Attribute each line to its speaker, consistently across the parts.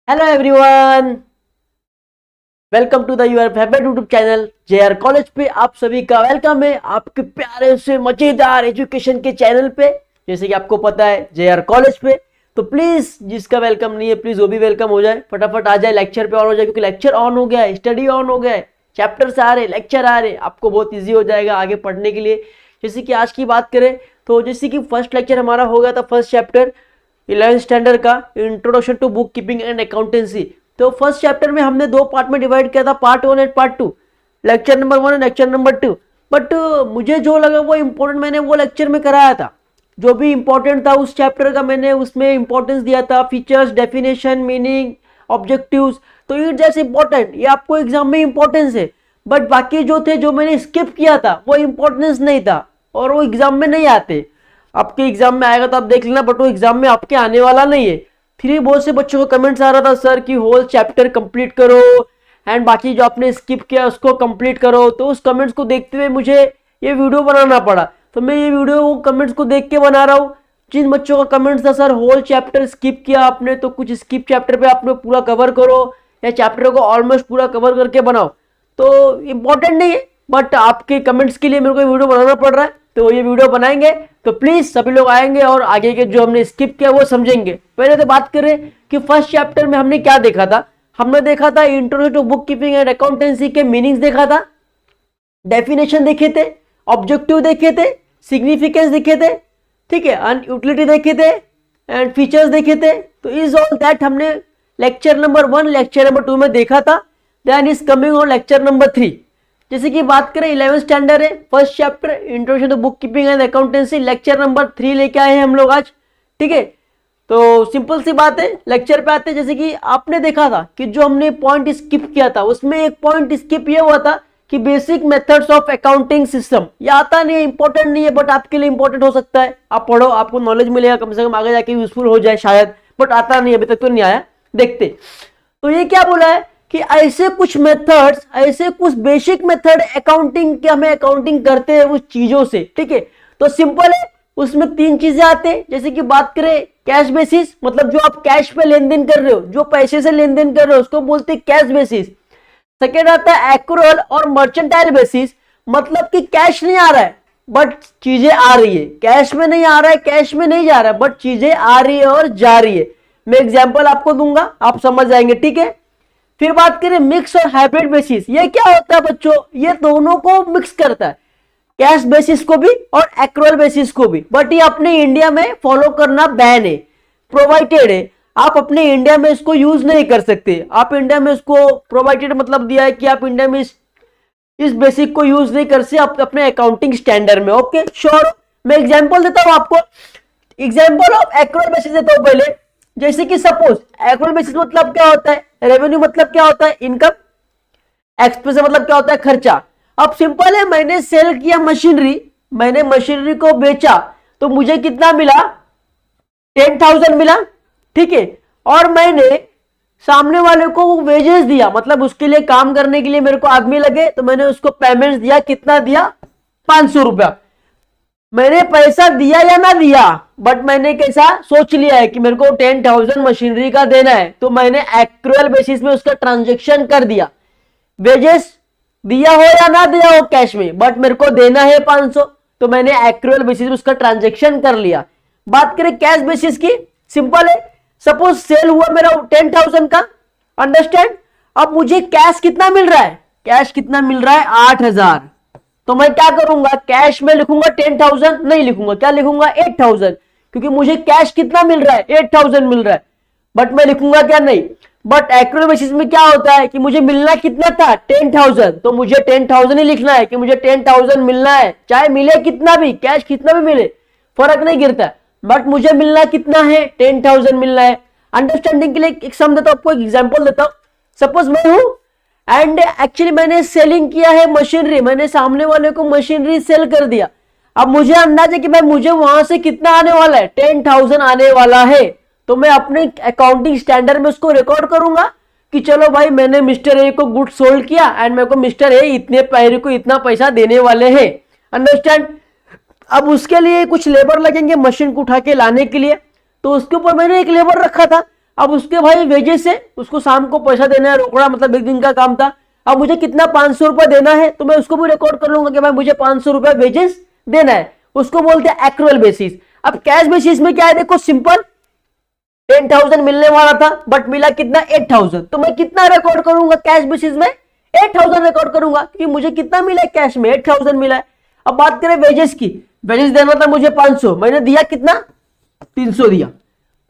Speaker 1: Hello everyone, welcome to the your favourite YouTube channel JR college पे आप सभी का वेलकम है आपके प्यारे से मजेदार एजुकेशन के चैनल पे। जैसे कि आपको पता है जेआर कॉलेज पे, तो प्लीज जिसका वेलकम नहीं है प्लीज वो भी वेलकम हो जाए, फटाफट आ जाए, लेक्चर पे ऑन हो जाए, क्योंकि लेक्चर ऑन हो गया है, स्टडी ऑन हो गया है, चैप्टर्स आ रहे, लेक्चर आ रहे, आपको बहुत ईजी हो जाएगा आगे पढ़ने के लिए। जैसे कि आज की बात करें तो जैसे कि फर्स्ट लेक्चर हमारा हो गया था, फर्स्ट चैप्टर 11th स्टैंडर्ड का introduction to bookkeeping and accountancy. तो फर्स्ट चैप्टर में हमने दो पार्ट में डिवाइड किया था, part 1 and part 2, lecture number 1 and lecture number 2। But मुझे जो लगा वो इम्पोर्टेंट मैंने वो लेक्चर में कराया था, जो भी इम्पोर्टेंट था उस चैप्टर का मैंने उसमें इंपॉर्टेंस दिया था, फीचर्स, डेफिनेशन, मीनिंग, ऑब्जेक्टिव्स। तो इट जैसे इंपॉर्टेंट, ये आपको एग्जाम में इंपॉर्टेंस है। बट बाकी जो थे जो मैंने स्किप किया था वो इंपॉर्टेंस नहीं था और वो एग्जाम में नहीं आते। आपके एग्जाम में आएगा तो आप देख लेना, बट वो एग्जाम में आपके आने वाला नहीं है। फिर भी बहुत से बच्चों को कमेंट्स आ रहा था सर कि होल चैप्टर कंप्लीट करो एंड बाकी जो आपने स्किप किया उसको कंप्लीट करो। तो उस कमेंट्स को देखते हुए मुझे ये वीडियो बनाना पड़ा, तो मैं ये वीडियो कमेंट्स को देख के बना रहा हूँ। जिन बच्चों का कमेंट्स था सर होल चैप्टर स्किप किया आपने, तो कुछ स्किप चैप्टर पे आपने पूरा कवर करो या चैप्टर को ऑलमोस्ट पूरा कवर करके बनाओ। तो इम्पोर्टेंट नहीं है, बट आपके कमेंट्स के लिए मेरे को वीडियो बनाना पड़ रहा है, तो ये वीडियो बनाएंगे तो प्लीज सभी लोग आएंगे और आगे के जो हमने स्किप किया वो समझेंगे। पहले तो बात करें कि फर्स्ट चैप्टर में हमने क्या देखा था। हमने देखा था introduction to bookkeeping and accountancy के मीनिंग्स देखा था, डेफिनेशन देखे थे, ऑब्जेक्टिव देखे थे, सिग्निफिकेंस देखे थे, ठीक है, एंड यूटिलिटी देखे थे एंड फीचर्स देखे थे। तो इज ऑल दैट हमने लेक्चर नंबर 1 लेक्चर नंबर 2 में देखा था। Then is coming on lecture number 3। जैसे कि बात करें 11th स्टैंडर्ड है, first chapter introduction to bookkeeping and accountancy, lecture number 3 लेके आए हैं हम लोग आज, ठीक है। तो सिंपल सी बात है, लेक्चर पे आते हैं। जैसे कि आपने देखा था कि जो हमने पॉइंट स्किप किया था उसमें एक पॉइंट स्किप ये हुआ था कि basic methods of accounting system. ये आता नहीं है, इंपॉर्टेंट नहीं है, बट आपके लिए इंपॉर्टेंट हो सकता है। आप पढ़ो, आपको नॉलेज मिलेगा, कम से कम आगे जाके यूजफुल हो जाए शायद, बट आता नहीं, अभी तक तो नहीं आया, देखते। तो ये क्या बोला है कि ऐसे कुछ मेथड्स, ऐसे कुछ बेसिक मेथड अकाउंटिंग के हमें अकाउंटिंग करते हैं उस चीजों से, ठीक है। तो सिंपल है, उसमें 3 चीजें आते हैं। जैसे कि बात करें कैश बेसिस, मतलब जो आप कैश पे लेन देन कर रहे हो, जो पैसे से लेन देन कर रहे हो उसको बोलते हैं कैश बेसिस। सेकेंड आता है एक्रूअल और मर्चेंटाइल बेसिस, मतलब कि कैश नहीं आ रहा है बट चीजें आ रही है, कैश में नहीं आ रहा है, कैश में नहीं जा रहा है, बट चीजें आ रही है और जा रही है। मैं एग्जाम्पल आपको दूंगा, आप समझ जाएंगे, ठीक है। फिर बात करें मिक्स और हाइब्रिड बेसिस। ये क्या होता है बच्चों, ये दोनों को मिक्स करता है, कैश बेसिस को भी और एक्रूअल बेसिस को भी। बट ये अपने इंडिया में फॉलो करना बैन है, प्रोवाइडेड है, आप अपने इंडिया में इसको यूज नहीं कर सकते। आप इंडिया में इसको प्रोवाइडेड मतलब दिया है कि आप इंडिया में इस बेसिक को यूज नहीं कर सकते आप अपने अकाउंटिंग स्टैंडर्ड में। ओके श्योर, मैं एग्जांपल देता हूं आपको, एग्जांपल ऑफ एक्रूअल बेसिस देता हूं पहले। जैसे कि सपोज एक्रूअल बेसिस मतलब क्या होता है, रेवेन्यू मतलब क्या होता है, इनकम, एक्सपेंस मतलब क्या होता है, खर्चा। अब सिंपल है, मैंने सेल किया मशीनरी, मैंने मशीनरी को बेचा तो मुझे कितना मिला, 10,000 मिला, ठीक है। और मैंने सामने वाले को वेजेस दिया, मतलब उसके लिए काम करने के लिए मेरे को आदमी लगे, तो मैंने उसको पेमेंट दिया, कितना दिया, 500 रुपया। मैंने पैसा दिया या ना दिया, बट मैंने कैसा सोच लिया है कि मेरे को 10,000 मशीनरी का देना है, तो मैंने एक्रूअल बेसिस में उसका ट्रांजेक्शन कर दिया। वेजेस दिया हो या ना दिया हो कैश में, बट मेरे को देना है 500, तो मैंने एक्रूअल बेसिस में उसका ट्रांजेक्शन कर लिया। बात करें कैश बेसिस की, सिंपल है, सपोज सेल हुआ मेरा 10,000 का, अंडरस्टैंड। अब मुझे कैश कितना मिल रहा है, कैश कितना मिल रहा है, 8,000। तो मैं क्या करूंगा, कैश में लिखूंगा 10,000 नहीं लिखूंगा, क्या लिखूंगा, 8,000, क्योंकि मुझे कैश कितना मिल रहा है, 8,000 मिल रहा है, बट मैं लिखूंगा क्या, नहीं। बट एक्रूअल बेसिस में क्या होता है कि मुझे मिलना कितना था, 10,000, तो मुझे 10,000 ही लिखना है कि मुझे 10,000 मिलना है, चाहे मिले कितना भी, कैश कितना भी मिले, फर्क नहीं गिरता, बट मुझे मिलना कितना है, 10,000 मिलना है। अंडरस्टैंडिंग के लिए एक सम देता हूं आपको, एक एग्जांपल देता हूं। सपोज मैं हूं एंड एक्चुअली मैंने सेलिंग किया है मशीनरी, मैंने सामने वाले को मशीनरी सेल कर दिया। अब मुझे अंदाजा है कि भाई मुझे वहां से कितना आने वाला है, 10,000 आने वाला है, तो मैं अपने अकाउंटिंग स्टैंडर्ड में उसको रिकॉर्ड करूंगा कि चलो भाई मैंने मिस्टर ए को गुड सोल्ड किया एंड मेरे को मिस्टर ए इतने पैसे को इतना पैसा देने वाले हैं, अंडरस्टैंड। अब उसके लिए कुछ लेबर लगेंगे मशीन को उठा के लाने के लिए, तो उसके ऊपर मैंने एक लेबर रखा था। अब उसके भाई वेजेस है, उसको शाम को पैसा देना है रोकड़ा, मतलब एक दिन का काम था। अब मुझे कितना 500 रुपए देना है, तो मैं उसको भी रिकॉर्ड कर लूंगा कि भाई मुझे 500 रुपए वेजेस देना है, उसको बोलते हैं एक्रुअल बेसिस। अब कैश बेसिस में क्या है, देखो सिंपल, 10,000 मिलने वाला था बट मिला कितना 8,000, तो मैं कितना रिकॉर्ड करूंगा कैश बेसिस में, 8,000 रिकॉर्ड करूंगा, क्योंकि मुझे कितना मिला है कैश में 8,000 मिला है। अब बात करें वेजेस की, वेजेस देना था मुझे 500, मैंने दिया कितना 300 दिया,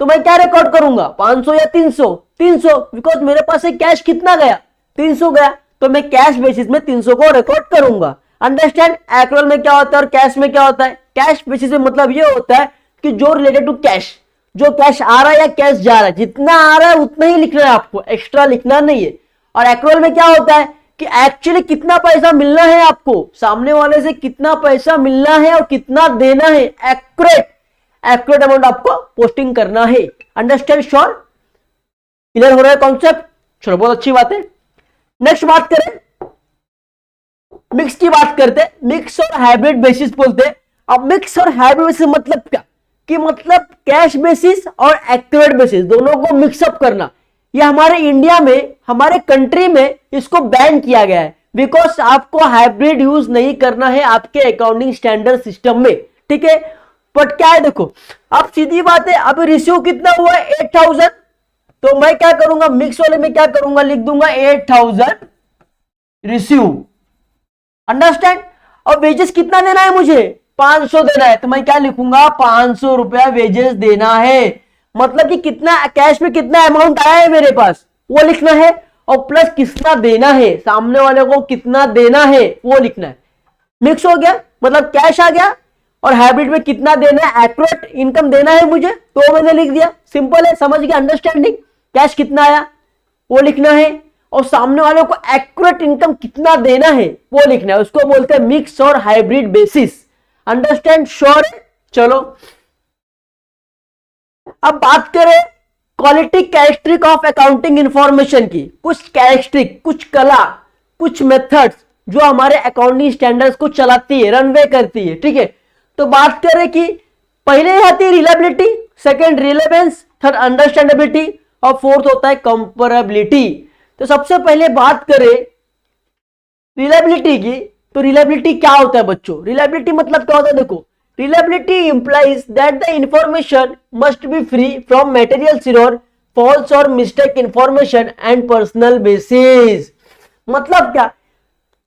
Speaker 1: तो मैं क्या रिकॉर्ड करूंगा 500 या 300, 300, बिकॉज मेरे पास से कैश कितना गया 300 गया, तो मैं कैश बेसिस में 300 को रिकॉर्ड करूंगा। अंडरस्टैंड, एक्रुअल में क्या होता है और कैश में क्या होता है। कैश बेसिस में मतलब ये होता है कि जो रिलेटेड टू कैश, जो कैश आ रहा है या कैश जा रहा है, जितना आ रहा है उतना ही लिखना है आपको, एक्स्ट्रा लिखना नहीं है। और एक्रुअल में क्या होता है कि एक्चुअली कितना पैसा मिलना है आपको, सामने वाले से कितना पैसा मिलना है और कितना देना है, एक्यूरेट अमाउंट आपको पोस्टिंग करना है। अंडरस्टैंड, श्योर, क्लियर हो रहा है कॉन्सेप्ट। चलो बहुत अच्छी बात है। नेक्स्ट बात करें, मिक्स की बात करते हैं। मिक्स और हाइब्रिड बेसिस बोलते हैं। अब मिक्स और हाइब्रिड बेसिस मतलब क्या, कि मतलब कैश बेसिस और एक्यूरेट बेसिस दोनों को मिक्सअप करना। ये हमारे इंडिया में, हमारे कंट्री में इसको बैन किया गया है, बिकॉज आपको हाइब्रिड यूज नहीं करना है आपके अकाउंटिंग स्टैंडर्ड सिस्टम में, ठीक है। बट क्या है देखो, अब सीधी बात है, अभी रिसीव कितना हुआ है 8,000, तो मैं क्या करूंगा मिक्स वाले में क्या करूंगा, लिख दूंगा 8,000 रिसीव। अंडरस्टैंड। और वेजेस कितना देना है मुझे 500 देना है, तो मैं क्या लिखूंगा 500 रुपया वेजेस देना है। मतलब कि कितना कैश में कितना अमाउंट आया है मेरे पास वो लिखना है, और प्लस कितना देना है, सामने वाले को कितना देना है वो लिखना है। मिक्स हो गया मतलब कैश आ गया, और हाइब्रिड में कितना देना है, एक्यूरेट इनकम देना है मुझे, तो मैंने लिख दिया। सिंपल है, समझ गया। अंडरस्टैंडिंग, कैश कितना आया वो लिखना है, और सामने वाले को एक्यूरेट इनकम कितना देना है वो लिखना है। उसको बोलते हैं मिक्स और हाइब्रिड बेसिस। Understand, sure. चलो अब बात करें quality characteristic of accounting information की। कुछ कैरेक्टरिस्टिक, कुछ कला, कुछ मेथड्स जो हमारे अकाउंटिंग स्टैंडर्ड्स को चलाती है, रनवे करती है, ठीक है। तो बात करें कि पहले आती है reliability, second relevance, third understandability, और फोर्थ होता है कंपेरेबिलिटी। तो सबसे पहले बात करें रिलायबिलिटी की, तो रिलायबिलिटी क्या होता है बच्चों। रिलायबिलिटी मतलब क्या होता है, देखो, reliability implies that the information must be free from material error, false or mistake information and personal basis। मतलब क्या,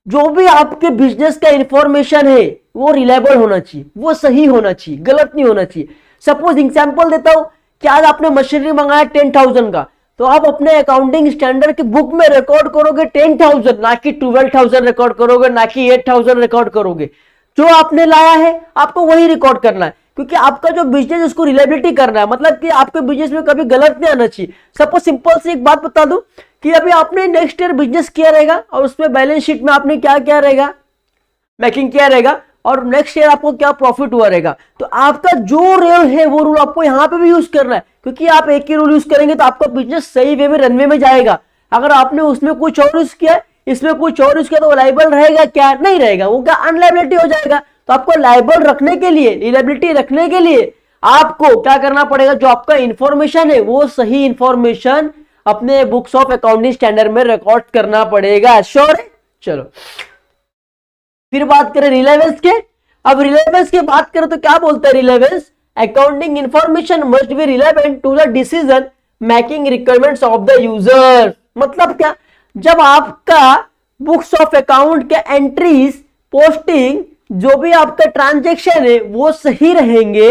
Speaker 1: जो भी आपके बिजनेस का इंफॉर्मेशन है वो रिलायबल होना चाहिए, वो सही होना चाहिए, गलत नहीं होना चाहिए। सपोज एग्जांपल देता हूं कि आज आपने मशीनरी मंगाया 10,000 का, तो आप अपने अकाउंटिंग स्टैंडर्ड की बुक में रिकॉर्ड करोगे 10,000, ना कि 12,000 रिकॉर्ड करोगे, ना कि 8,000 रिकॉर्ड करोगे। जो आपने लाया है आपको वही रिकॉर्ड करना है, क्योंकि आपका जो बिजनेस उसको रिलायबिलिटी करना है, मतलब कि आपके बिजनेस में कभी गलत नहीं आना चाहिए। सपोज सिंपल से एक बात बता दूं कि अभी आपने नेक्स्ट ईयर बिजनेस किया रहेगा, और उसमें बैलेंस शीट में आपने क्या क्या रहेगा, मेकिंग किया रहेगा, और नेक्स्ट ईयर आपको क्या प्रॉफिट हुआ रहेगा। तो आपका जो रूल है वो रूल आपको यहाँ पे भी यूज करना है, क्योंकि आप एक ही रूल यूज करेंगे तो आपका बिजनेस सही वे में, रनवे में जाएगा। अगर आपने उसमें कुछ और यूज किया, इसमें कुछ और यूज किया, तो लायबल रहेगा क्या, नहीं रहेगा, वो क्या अनलायबिलिटी हो जाएगा। तो आपको लायबल रखने के लिए, रिलायबिलिटी रखने के लिए आपको क्या करना पड़ेगा, जो आपका इंफॉर्मेशन है वो सही इंफॉर्मेशन अपने बुक्स ऑफ अकाउंटिंग स्टैंडर्ड में रिकॉर्ड करना पड़ेगा। श्योर है। चलो फिर बात करें रिलेवेंस के। अब रिलेवेंस की बात करें तो क्या बोलता है relevance, accounting information must be relevant to the decision making requirements of the user. मतलब क्या, जब आपका बुक्स ऑफ अकाउंट के एंट्रीज, पोस्टिंग, जो भी आपका ट्रांजैक्शन है वो सही रहेंगे,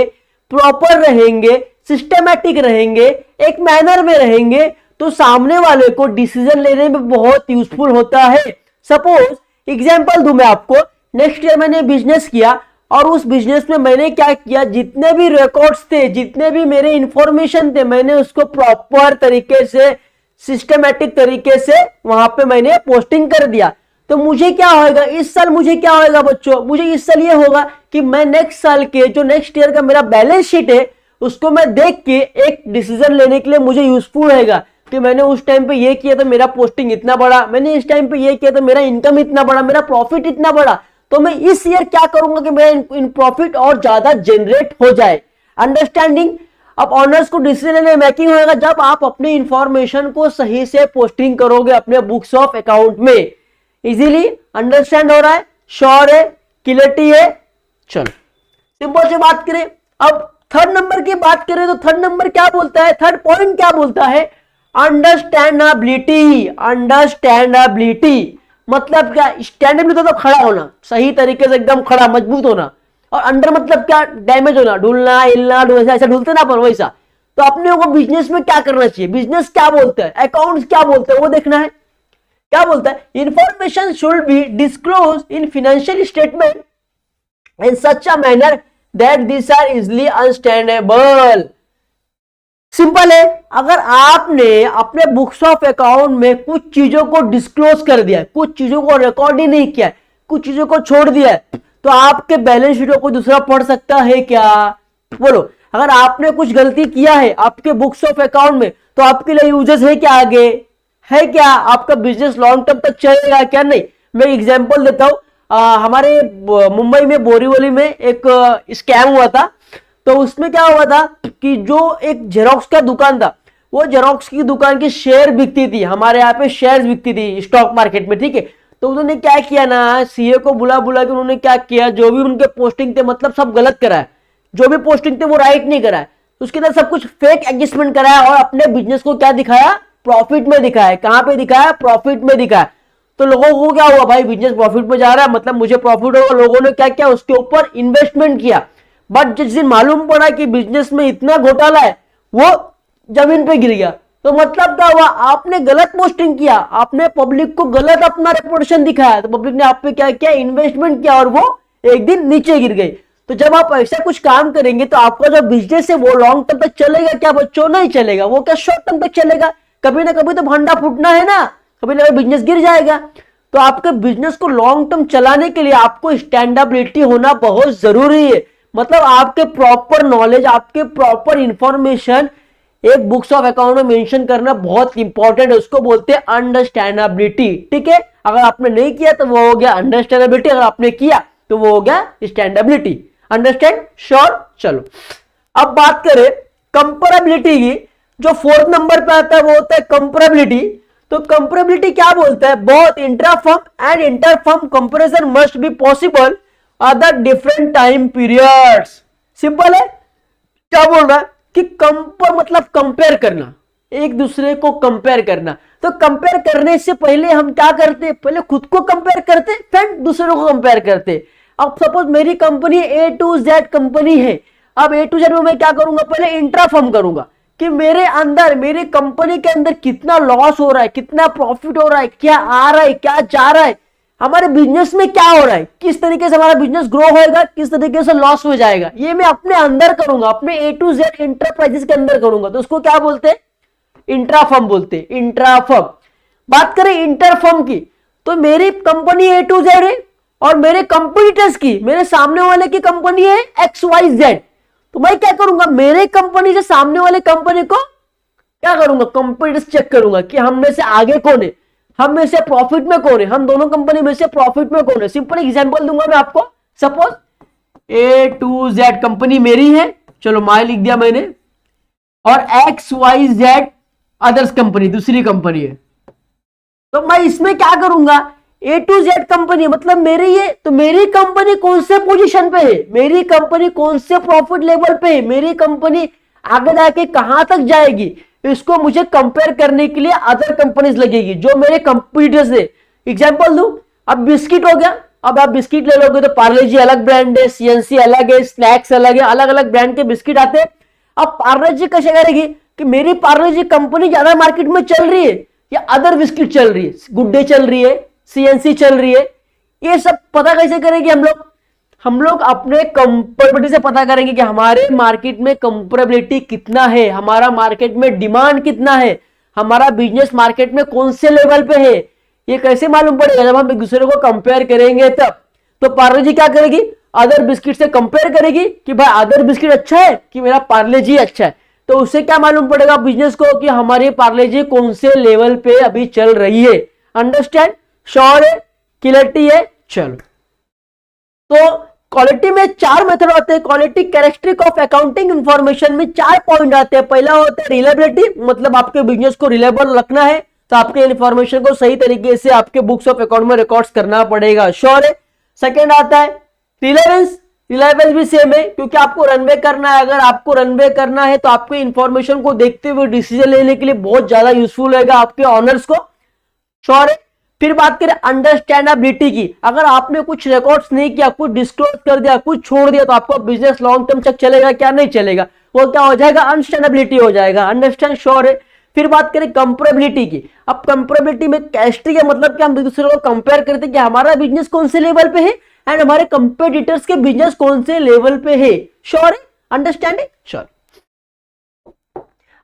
Speaker 1: प्रॉपर रहेंगे, सिस्टमैटिक रहेंगे, एक मैनर में रहेंगे, तो सामने वाले को डिसीजन लेने में बहुत यूजफुल होता है। सपोज एग्जांपल दूं मैं आपको, नेक्स्ट ईयर मैंने बिजनेस किया, और उस बिजनेस में मैंने क्या किया, जितने भी रिकॉर्ड्स थे, जितने भी मेरे इंफॉर्मेशन थे, मैंने उसको प्रॉपर तरीके से, सिस्टमैटिक तरीके से वहां पे मैंने पोस्टिंग कर दिया। तो मुझे क्या होगा इस साल, मुझे क्या होगा बच्चों, मुझे इस साल ये होगा कि मैं नेक्स्ट साल के जो नेक्स्ट ईयर का मेरा बैलेंस शीट है उसको मैं देख के एक डिसीजन लेने के लिए मुझे यूजफुल रहेगा कि मैंने उस टाइम पे ये किया तो मेरा पोस्टिंग इतना बड़ा, मैंने इस टाइम पे ये किया तो मेरा इनकम इतना बड़ा, मेरा प्रॉफिट इतना बड़ा, तो मैं इस ईयर क्या करूंगा कि मेरा इन प्रॉफिट और ज्यादा जनरेट हो जाए। अंडरस्टैंडिंग। अब ऑनर्स को डिसीजन मेकिंग होगा जब आप अपनी इंफॉर्मेशन को सही से पोस्टिंग करोगे अपने बुक्स ऑफ अकाउंट में। इजीली अंडरस्टैंड हो रहा है, श्योर है, क्लियरिटी है। चलो सिंपल से बात करें। अब थर्ड नंबर की बात करें तो थर्ड नंबर क्या बोलता है, थर्ड पॉइंट क्या बोलता है, अंडरस्टैंडेबिलिटी। अंडरस्टैंडेबिलिटी मतलब क्या, स्टैंडेबिलिटी तो खड़ा होना, सही तरीके से एकदम खड़ा मजबूत होना, और अंडर मतलब क्या, डैमेज होना, ढूलना हिलना, ऐसा ढूलते ना अपन वैसा। तो अपने को बिजनेस में क्या करना चाहिए, बिजनेस क्या बोलता है, अकाउंट्स क्या बोलते हैं वो देखना है। क्या बोलता है, information should be disclose in financial statement in such a manner that this are easily understandable. Simple है, अगर आपने अपने बुक्स ऑफ अकाउंट में कुछ चीजों को डिस्क्लोज कर दिया, कुछ चीजों को रिकॉर्ड ही नहीं किया, कुछ चीजों को छोड़ दिया, तो आपके बैलेंस शीट को दूसरा पढ़ सकता है क्या, बोलो। अगर आपने कुछ गलती किया है आपके बुक्स ऑफ अकाउंट में तो आपके लिए यूजेस है क्या, आगे है क्या, आपका बिजनेस लॉन्ग टर्म तक चलेगा क्या, नहीं। मैं एग्जांपल देता हूं, हमारे मुंबई में बोरीवली में एक स्कैम हुआ था। तो उसमें क्या हुआ था कि जो एक जेरोक्स का दुकान था, वो जेरोक्स की दुकान की शेयर बिकती थी, हमारे यहाँ पे शेयर बिकती थी स्टॉक मार्केट में, ठीक है। तो उन्होंने क्या किया ना, सीए को बुला बुला के उन्होंने क्या किया, जो भी उनके पोस्टिंग थे मतलब सब गलत कराया, जो भी पोस्टिंग थे वो राइट नहीं कराया, उसके अंदर सब कुछ फेक एडजस्टमेंट कराया और अपने बिजनेस को क्या दिखाया, प्रॉफिट में दिखाया। कहां पे दिखाया, प्रॉफिट में दिखाया। तो लोगों को क्या हुआ, भाई बिजनेस प्रॉफिट में जा रहा है मतलब मुझे प्रॉफिट होगा, लोगों ने क्या किया, उसके ऊपर इन्वेस्टमेंट किया। बट जिस दिन मालूम पड़ा कि बिजनेस में इतना घोटाला है, वो जमीन पे गिर गया। तो मतलब क्या हुआ, आपने गलत पोस्टिंग किया, आपने पब्लिक को गलत अपना रेपुटेशन दिखाया, तो पब्लिक ने आप पे क्या किया, इन्वेस्टमेंट किया और वो एक दिन नीचे गिर गई। तो जब आप ऐसा कुछ काम करेंगे तो आपका जो बिजनेस है वो लॉन्ग टर्म तक चलेगा क्या बच्चों, नहीं चलेगा, वो क्या शॉर्ट टर्म तक चलेगा। कभी ना कभी तो भंडा फूटना है ना, कभी ना कभी बिजनेस गिर जाएगा। तो आपके बिजनेस को लॉन्ग टर्म चलाने के लिए आपको स्टैंडेबिलिटी होना बहुत जरूरी है। मतलब आपके प्रॉपर नॉलेज, आपके प्रॉपर इंफॉर्मेशन एक बुक्स ऑफ अकाउंट में मेंशन करना बहुत इंपॉर्टेंट है, उसको बोलते हैं अंडरस्टैंडेबिलिटी, ठीक है। अगर आपने नहीं किया तो वो हो गया अंडरस्टैंडेबिलिटी, अगर आपने किया तो वो हो गया स्टैंडेबिलिटी। Understand, sure. चलो अब बात करें कंपेरेबिलिटी की, जो फोर्थ नंबर पे आता है वो होता है कंपेरेबिलिटी। तो कंपेरेबिलिटी क्या बोलता है, both intra firm and inter firm comparison must be possible other different time periods. Simple है, क्या बोल रहा है कि कंपेयर मतलब कंपेयर करना, एक दूसरे को कंपेयर करना। तो कंपेयर करने से पहले हम क्या करते, पहले खुद को कंपेयर करते फिर दूसरों को कंपेयर करते। अब सपोज मेरी company A to Z company है, अब ए टू जेड में मैं क्या करूंगा, पहले इंट्रा फर्म करूंगा कि मेरे अंदर, मेरी कंपनी के अंदर कितना लॉस हो रहा है, कितना प्रॉफिट हो रहा है, क्या आ रहा है, क्या जा रहा है, हमारे बिजनेस में क्या हो रहा है, किस तरीके से हमारा बिजनेस ग्रो होएगा, किस तरीके से लॉस हो जाएगा, ये मैं अपने अंदर करूंगा, अपने ए टू जेड इंटरप्राइजेस के अंदर करूंगा। तो उसको क्या बोलते हैं, इंट्रा फर्म बोलते हैं, इंट्रा फर्म। बात करें इंटर फर्म की, तो मेरी कंपनी ए टू जेड है और मेरे कंपटीटर्स की, मेरे सामने वाले की कंपनी है एक्स वाई जेड। तो मैं क्या करूंगा, मेरे कंपनी से सामने वाले कंपनी को क्या करूंगा, कंपटीटर्स चेक करूंगा कि हम में से आगे कौन है, हम में से प्रॉफिट में कौन है, हम दोनों कंपनी में से प्रॉफिट में कौन है। सिंपल एग्जांपल दूंगा मैं आपको, suppose A to Z company मेरी है, चलो माय लिख दिया मैंने, और X Y Z others company दूसरी कंपनी है। तो मैं इसमें क्या करूंगा, ए टू जेड कंपनी मतलब मेरी ये, तो मेरी कंपनी कौन से पोजीशन पे है, मेरी कंपनी कौन से प्रॉफिट लेवल पे है, मेरी कंपनी आगे जाके कहां तक जाएगी, इसको मुझे कंपेयर करने के लिए अदर कंपनीज लगेगी जो मेरे कंपटीटर्स है। एग्जांपल दूं, अब बिस्किट हो गया, अब आप बिस्किट ले लोगे तो पार्ले जी अलग ब्रांड है, सीएनसी अलग है, स्नैक्स अलग है, अलग अलग ब्रांड के बिस्किट आते हैं। अब पार्ले जी कैसे करेगी कि मेरी पार्ले जी कंपनी ज्यादा मार्केट में चल रही है या अदर बिस्किट चल रही है, गुड डे चल रही है, सीएनसी चल रही है, ये सब पता कैसे करेंगे हम लोग अपने कंपेरेबिलिटी से पता करेंगे कि हमारे मार्केट में कंपेरेबिलिटी कितना है, हमारा मार्केट में डिमांड कितना है, हमारा बिजनेस मार्केट में कौन से लेवल पे है। ये कैसे मालूम पड़ेगा, जब हम एक दूसरे को कंपेयर करेंगे तब। तो पार्ले जी क्या करेगी, अदर बिस्किट से कंपेयर करेगी कि भाई अदर बिस्किट अच्छा है कि मेरा पार्ले जी अच्छा है। तो उससे क्या मालूम पड़ेगा बिजनेस को कि हमारी पार्ले जी कौन से लेवल पे अभी चल रही है। अंडरस्टैंड, श्योर है, क्लियरिटी है। चलो, तो क्वालिटी में 4 मेथड आते हैं। Quality characteristic of accounting information में 4 पॉइंट आते हैं। पहला होता है रिलायबिलिटी, मतलब आपके बिजनेस को रिलायबल रखना है तो आपके इंफॉर्मेशन को सही तरीके से आपके बुक्स ऑफ अकाउंट में रिकॉर्ड्स करना पड़ेगा, श्योर है। सेकंड आता है रिलेवेंस, रिलायबल भी सेम है क्योंकि आपको रनवे करना है। अगर आपको रनवे करना है तो आपको इंफॉर्मेशन को देखते हुए डिसीजन लेने के लिए बहुत ज्यादा यूजफुल रहेगा आपके ऑनर्स को, श्योर है। फिर बात करें अंडरस्टैंडेबिलिटी की, अगर आपने कुछ रिकॉर्ड्स नहीं किया, कुछ डिस्क्लोज कर दिया, कुछ छोड़ दिया तो आपका बिजनेस लॉन्ग टर्म तक चलेगा क्या, नहीं चलेगा, वो क्या हो जाएगा, अनस्टैंडेबिलिटी हो जाएगा, अंडरस्टैंड, श्योर है। फिर बात करें कंपेरेबिलिटी की, अब कंपेरेबिलिटी में कैस्टी का मतलब क्या, हम दूसरे को कंपेयर करते हैं कि हमारा बिजनेस कौन से लेवल पे है एंड हमारे कंपेटिटर्स के बिजनेस कौन से लेवल पे है, श्योर है, अंडरस्टैंडिंग, श्योर।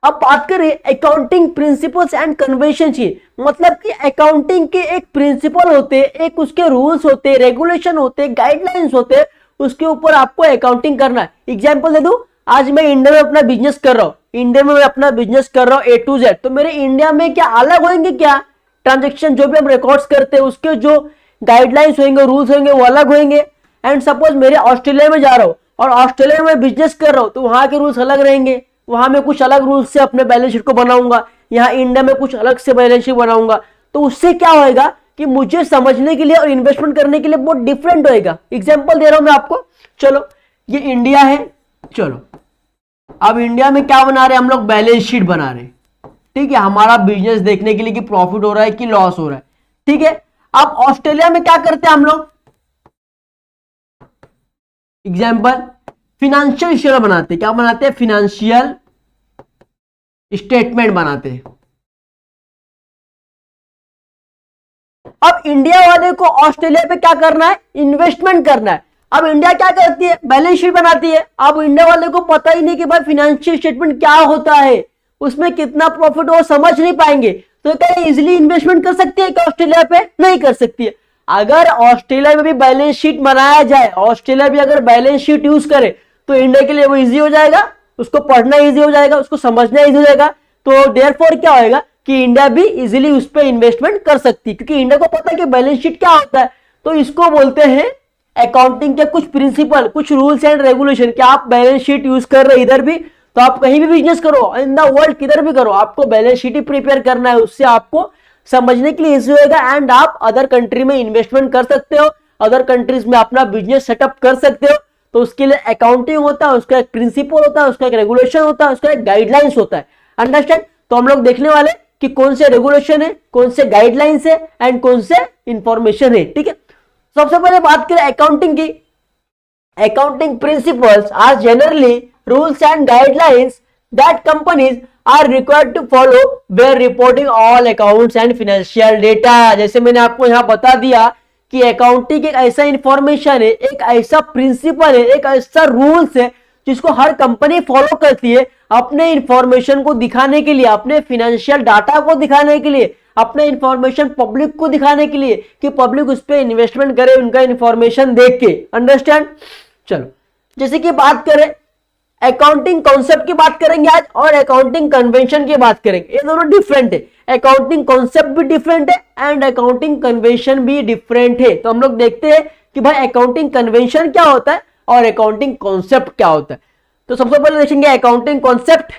Speaker 1: अब बात करें अकाउंटिंग प्रिंसिपल्स एंड कन्वेंशन की, मतलब कि अकाउंटिंग के एक प्रिंसिपल होते हैं, एक उसके रूल्स होते हैं, रेगुलेशन होते हैं, गाइडलाइंस होते हैं, उसके ऊपर आपको अकाउंटिंग करना है। एग्जांपल दे दूं, आज मैं इंडिया में अपना बिजनेस कर रहा हूं, इंडिया में मैं अपना बिजनेस कर रहा हूं A to Z, तो मेरे इंडिया में क्या अलग होंगे क्या ट्रांजेक्शन, जो भी हम रिकॉर्ड्स करते हैं उसके जो गाइडलाइंस होंगे, रूल्स होंगे वो अलग होंगे। एंड सपोज मेरे ऑस्ट्रेलिया में जा रहा हूं और ऑस्ट्रेलिया में बिजनेस कर रहा हूं तो वहां के रूल्स अलग रहेंगे, वहां मैं कुछ अलग रूल्स से अपने बैलेंस शीट को बनाऊंगा, यहाँ इंडिया में कुछ अलग से बैलेंस शीट बनाऊंगा, तो उससे क्या होएगा कि मुझे समझने के लिए और इन्वेस्टमेंट करने के लिए बहुत डिफरेंट होएगा। एग्जांपल दे रहा हूं मैं आपको, चलो ये इंडिया है, चलो अब इंडिया में क्या बना रहे हैं हम लोग, बैलेंस शीट बना रहे हैं, ठीक है, हमारा बिजनेस देखने के लिए कि प्रॉफिट हो रहा है कि लॉस हो रहा है, ठीक है। अब ऑस्ट्रेलिया में क्या करते हैं हम लोग, एग्जाम्पल फिनेंशियल शेयर बनाते हैं, क्या बनाते हैं, फिनेंशियल स्टेटमेंट बनाते हैं। अब इंडिया वाले को ऑस्ट्रेलिया पे क्या करना है, इन्वेस्टमेंट करना है। अब इंडिया क्या करती है, बैलेंस शीट बनाती है। अब इंडिया वाले को पता ही नहीं कि भाई फिनेंशियल स्टेटमेंट क्या होता है, उसमें कितना प्रॉफिट हो समझ नहीं पाएंगे, तो क्या इजीली इन्वेस्टमेंट कर सकती है कि ऑस्ट्रेलिया पे नहीं कर सकती है। अगर ऑस्ट्रेलिया में भी बैलेंस शीट बनाया जाए, ऑस्ट्रेलिया भी अगर बैलेंस शीट यूज करे तो इंडिया के लिए वो इजी हो जाएगा, उसको पढ़ना इजी हो जाएगा, उसको समझना इजी हो जाएगा। तो देयरफॉर क्या होएगा कि इंडिया भी इजीली उस पर इन्वेस्टमेंट कर सकती है, क्योंकि इंडिया को पता है कि बैलेंस शीट क्या होता है। तो इसको बोलते हैं अकाउंटिंग के कुछ प्रिंसिपल, कुछ रूल्स एंड रेगुलेशन, कि आप बैलेंस शीट यूज कर रहे इधर भी, तो आप कहीं भी बिजनेस करो इन द वर्ल्ड, किधर भी करो, आपको बैलेंस शीट ही प्रिपेयर करना है, उससे आपको समझने के लिए इजी होगा एंड आप अदर कंट्री में इन्वेस्टमेंट कर सकते हो, अदर कंट्रीज में अपना बिजनेस सेटअप कर सकते हो। तो उसके लिए अकाउंटिंग होता है, उसका एक प्रिंसिपल होता है, उसका एक रेगुलेशन होता है, उसका एक गाइडलाइंस होता है, अंडरस्टैंड। तो हम लोग देखने वाले कि कौन से रेगुलेशन है, कौन से गाइडलाइंस है एंड कौन से इंफॉर्मेशन है, ठीक है। सबसे पहले बात करें अकाउंटिंग की, accounting principles are generally rules and guidelines that companies are required to follow where reporting all accounts and financial data. जैसे मैंने आपको यहां बता दिया कि अकाउंटिंग एक ऐसा इंफॉर्मेशन है, एक ऐसा प्रिंसिपल है, एक ऐसा रूल्स है जिसको हर कंपनी फॉलो करती है अपने इंफॉर्मेशन को दिखाने के लिए, अपने फाइनेंशियल डाटा को दिखाने के लिए, अपने इंफॉर्मेशन पब्लिक को दिखाने के लिए कि पब्लिक उस पर इन्वेस्टमेंट करे उनका इंफॉर्मेशन देख के, अंडरस्टैंड। चलो जैसे कि बात करें अकाउंटिंग कॉन्सेप्ट की बात करेंगे आज और अकाउंटिंग कन्वेंशन की बात करेंगे, ये दोनों डिफरेंट है, अकाउंटिंग कॉन्सेप्ट भी डिफरेंट है एंड अकाउंटिंग कन्वेंशन भी डिफरेंट है। तो हम लोग देखते हैं कि भाई अकाउंटिंग कन्वेंशन क्या होता है और अकाउंटिंग कॉन्सेप्ट क्या होता है। तो सबसे पहले देखेंगे अकाउंटिंग कॉन्सेप्ट।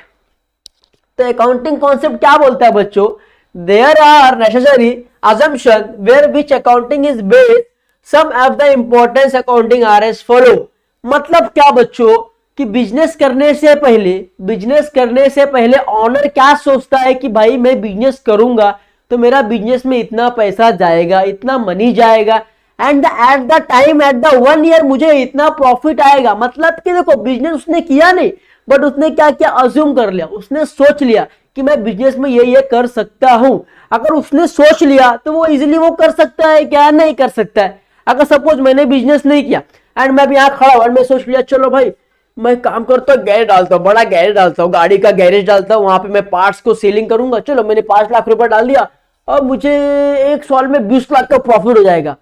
Speaker 1: तो अकाउंटिंग कॉन्सेप्ट क्या बोलता है बच्चों, there are necessary assumption where which accounting is based, some of the importance accounting are as follow। मतलब क्या बच्चों कि बिजनेस करने से पहले ऑनर क्या सोचता है कि भाई मैं बिजनेस करूंगा तो मेरा बिजनेस में इतना पैसा जाएगा, इतना मनी जाएगा and at the time at the 1 year मुझे इतना प्रॉफिट आएगा। मतलब कि देखो बिजनेस उसने किया नहीं बट उसने क्या किया, अज्यूम कर लिया, उसने सोच लिया कि मैं बिजनेस में ये कर सकता हूं। अगर उसने सोच लिया तो वो इजीली वो कर सकता है क्या, नहीं कर सकता है। अगर सपोज मैंने बिजनेस नहीं किया एंड मैं भी यहाँ खड़ा हूं और मैं सोच लिया चलो भाई मैं काम करता हूँ, गैरेज डालता हूँ, बड़ा गैरेज डालता हूँ, गाड़ी का गैरेज डालता हूँ, वहां पे मैं पार्ट्स को सेलिंग करूंगा, चलो मैंने 5 लाख रुपए डाल दिया और मुझे 1 साल में 20 लाख का प्रॉफिट हो जाएगा।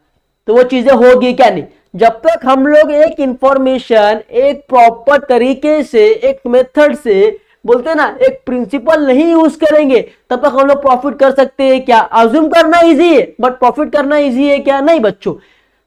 Speaker 1: तो वो चीजें होगी क्या, नहीं। जब तक हम लोग एक इंफॉर्मेशन एक प्रॉपर तरीके से एक मेथड से बोलते हैं ना एक प्रिंसिपल नहीं यूज करेंगे तब तक हम लोग प्रॉफिट कर सकते हैं क्या, अज्यूम करना इजी है बट प्रॉफिट करना इजी है क्या, नहीं बच्चों।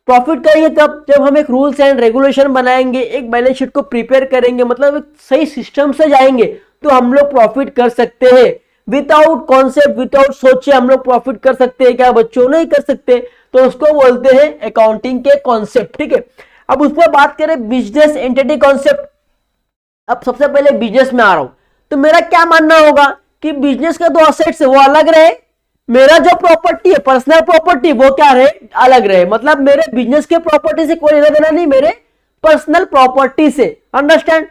Speaker 1: प्रॉफिट करेंगे कब, जब हम एक रूल्स एंड रेगुलेशन बनाएंगे, एक बैलेंस शीट को प्रिपेयर करेंगे, मतलब एक सही सिस्टम से जाएंगे तो हम लोग प्रॉफिट कर सकते हैं। विदाउट कॉन्सेप्ट, विदाउट सोचे हम लोग प्रॉफिट कर सकते हैं क्या बच्चों? नहीं कर सकते। तो उसको बोलते हैं अकाउंटिंग के कॉन्सेप्ट। ठीक है, अब उस पर बात करें बिजनेस एंटिटी कॉन्सेप्ट। अब सबसे पहले बिजनेस में आ रहा हूं, तो मेरा क्या मानना होगा कि बिजनेस का दो असेट्स है वो अलग रहे, मेरा जो प्रॉपर्टी है पर्सनल प्रॉपर्टी वो क्या रहे, अलग रहे। मतलब मेरे बिजनेस के प्रॉपर्टी से कोई लेना देना नहीं, मेरे पर्सनल प्रॉपर्टी से। अंडरस्टैंड?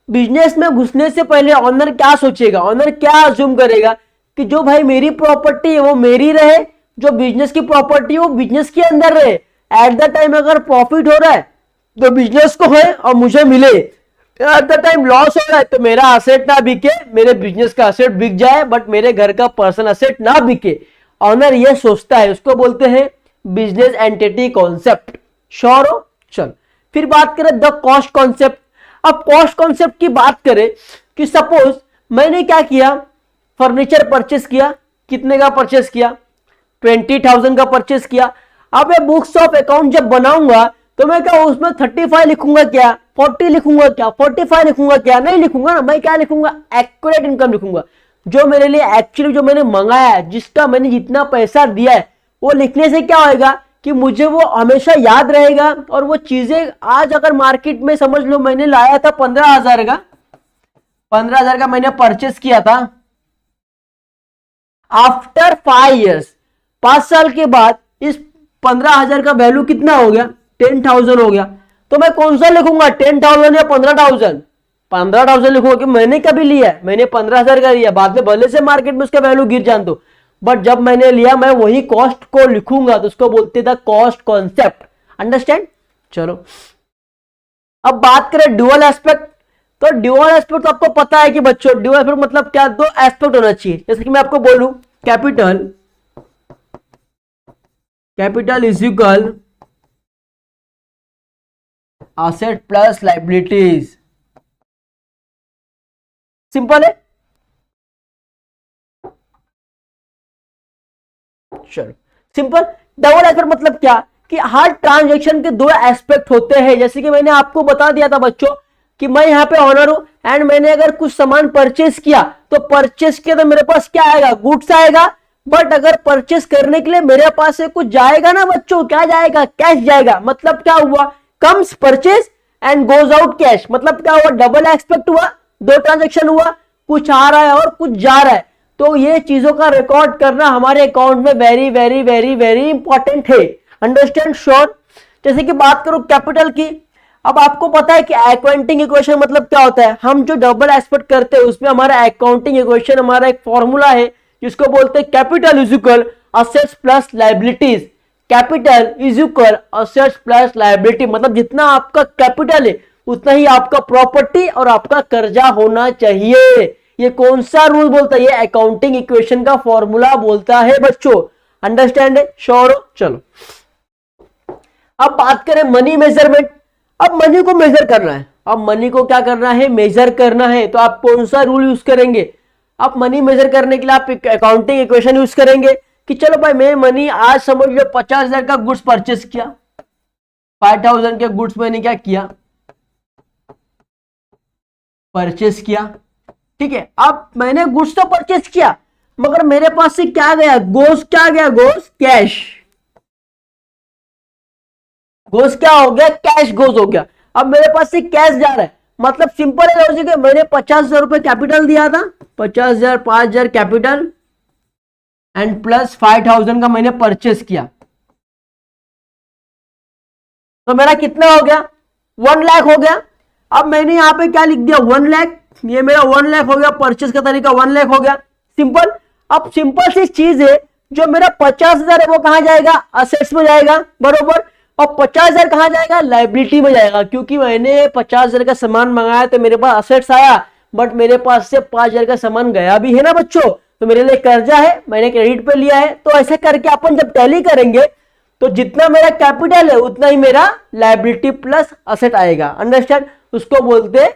Speaker 1: बिजनेस में घुसने से पहले ऑनर क्या सोचेगा, ऑनर क्या अज्यूम करेगा कि जो भाई मेरी प्रॉपर्टी है वो मेरी रहे, जो बिजनेस की प्रॉपर्टी है वो बिजनेस के अंदर रहे। एट द टाइम अगर प्रॉफिट हो रहा है तो बिजनेस को है और मुझे मिले, एट द टाइम लॉस हो रहा है तो मेरा असेट ना बिके, मेरे बिजनेस का असेट बिक जाए बट मेरे घर का पर्सनल असेट ना बिके। ऑनर ये सोचता है, उसको बोलते हैं बिजनेस एंटिटी कॉन्सेप्ट। श्योर हो? चल फिर बात करें द कॉस्ट कॉन्सेप्ट। अब कॉस्ट कॉन्सेप्ट की बात करें कि सपोज मैंने क्या किया, फर्नीचर परचेस किया, कितने का परचेस किया, 20,000 का परचेस किया। अब ये बुक्स ऑफ अकाउंट जब बनाऊंगा तो मैं क्या उसमें 35 लिखूंगा क्या, 40 लिखूंगा क्या, 45 लिखूंगा क्या? नहीं लिखूंगा ना, मैं क्या लिखूंगा, एक्यूरेट इनकम लिखूंगा। जो मेरे लिए एक्चुअली जो मैंने मंगाया है, जिसका मैंने जितना पैसा दिया है, वो लिखने से क्या होगा कि मुझे वो हमेशा याद रहेगा। और वो चीजें आज अगर मार्केट में समझ लो मैंने लाया था 15,000 का, 15,000 का मैंने परचेस किया था, आफ्टर 5 years, 5 साल के बाद इस 15,000 का वैल्यू कितना हो गया, 10,000 हो गया। तो मैं कौन सा लिखूंगा, 10,000 या 15,000? 15,000 लिखूंगा कि मैंने कभी लिया है, मैंने 15,000 का लिया, बाद में भले से मार्केट में उसका वैल्यू गिर जान दो, बट जब मैंने लिया मैं वही कॉस्ट को लिखूंगा, तो उसको बोलते थे कॉस्ट कॉन्सेप्ट। अंडरस्टैंड? चलो अब बात करें ड्यूअल एस्पेक्ट। तो ड्यूअल एस्पेक्ट तो आपको पता है कि बच्चों ड्यूअल एस्पेक्ट मतलब क्या, दो एस्पेक्ट होना चाहिए। जैसे कि मैं आपको बोलूं capital, capital is equal asset plus liabilities. Simple है। चलो सिंपल। डबल एस्पेक्ट मतलब क्या कि हर ट्रांजैक्शन के दो एस्पेक्ट होते हैं। जैसे कि मैंने आपको बता दिया था बच्चों कि मैं यहां पे ऑनर हूं एंड मैंने अगर कुछ सामान परचेस किया तो परचेस किया तो मेरे पास क्या आएगा, गुड्स आएगा। बट अगर परचेस करने के लिए मेरे पास से कुछ जाएगा ना बच्चों, क्या जाएगा, कैश जाएगा। मतलब क्या हुआ, comes purchase and goes out cash. मतलब क्या हुआ, डबल एस्पेक्ट हुआ, दो ट्रांजैक्शन हुआ, कुछ आ रहा है और कुछ जा रहा है। तो ये चीजों का रिकॉर्ड करना हमारे अकाउंट में very very very very important है। अंडरस्टैंड? श्योर। जैसे कि बात करूं कैपिटल की, अब आपको पता है कि अकाउंटिंग इक्वेशन मतलब क्या होता है। हम जो डबल एस्पेक्ट करते हैं उसमें हमारा अकाउंटिंग इक्वेशन, हमारा एक फॉर्मूला है जिसको बोलते हैं capital is equal assets plus liabilities. Capital is equal assets plus liability, मतलब जितना आपका कैपिटल है उतना ही आपका प्रॉपर्टी और आपका कर्जा होना चाहिए। ये कौन सा रूल बोलता है, ये अकाउंटिंग इक्वेशन का फॉर्मूला बोलता है बच्चों। अंडरस्टैंड है? श्योर हो? चलो अब बात करें मनी मेजरमेंट। अब मनी को मेजर करना है, अब मनी को क्या करना है, मेजर करना है। तो आप कौन सा रूल यूज करेंगे, आप मनी मेजर करने के लिए आप अकाउंटिंग इक्वेशन यूज करेंगे कि चलो भाई मैं मनी आज समझ लो 50,000 का गुड्स परचेस किया, 5,000 के गुड्स मैंने क्या किया, परचेस किया। ठीक है, अब मैंने गुड्स तो परचेस किया मगर मेरे पास से क्या गया, गोस क्या गया, गोस कैश। गोस क्या हो गया, कैश गोस हो गया। अब मेरे पास से कैश जा रहा है, मतलब सिंपल है लॉजिक है। मैंने 50,000 रुपए कैपिटल दिया था, 50,000 5,000 कैपिटल एंड प्लस 5,000 का मैंने परचेस किया, तो मेरा कितना हो गया, 1 लाख हो गया। अब मैंने यहां पे क्या लिख दिया, 1 लाख, ये मेरा 1 लाख हो गया, परचेस का तरीका 1 लाख हो गया। सिंपल। अब सिंपल सी चीज है, जो मेरा 50,000 है वो कहां जाएगा, असेट्स में जाएगा, बरोबर। और 50,000 कहां जाएगा, लायबिलिटी में जाएगा, क्योंकि मैंने 50,000 का सामान मंगाया तो मेरे पास असेट्स आया, बट मेरे पास से 5,000 का सामान गया भी है ना बच्चों, तो मेरे लिए कर्जा है, मैंने क्रेडिट पे लिया है। तो ऐसे करके अपन जब टैली करेंगे तो जितना मेरा कैपिटल है उतना ही मेरा लायबिलिटी प्लस असेट आएगा। अंडरस्टैंड? उसको बोलते हैं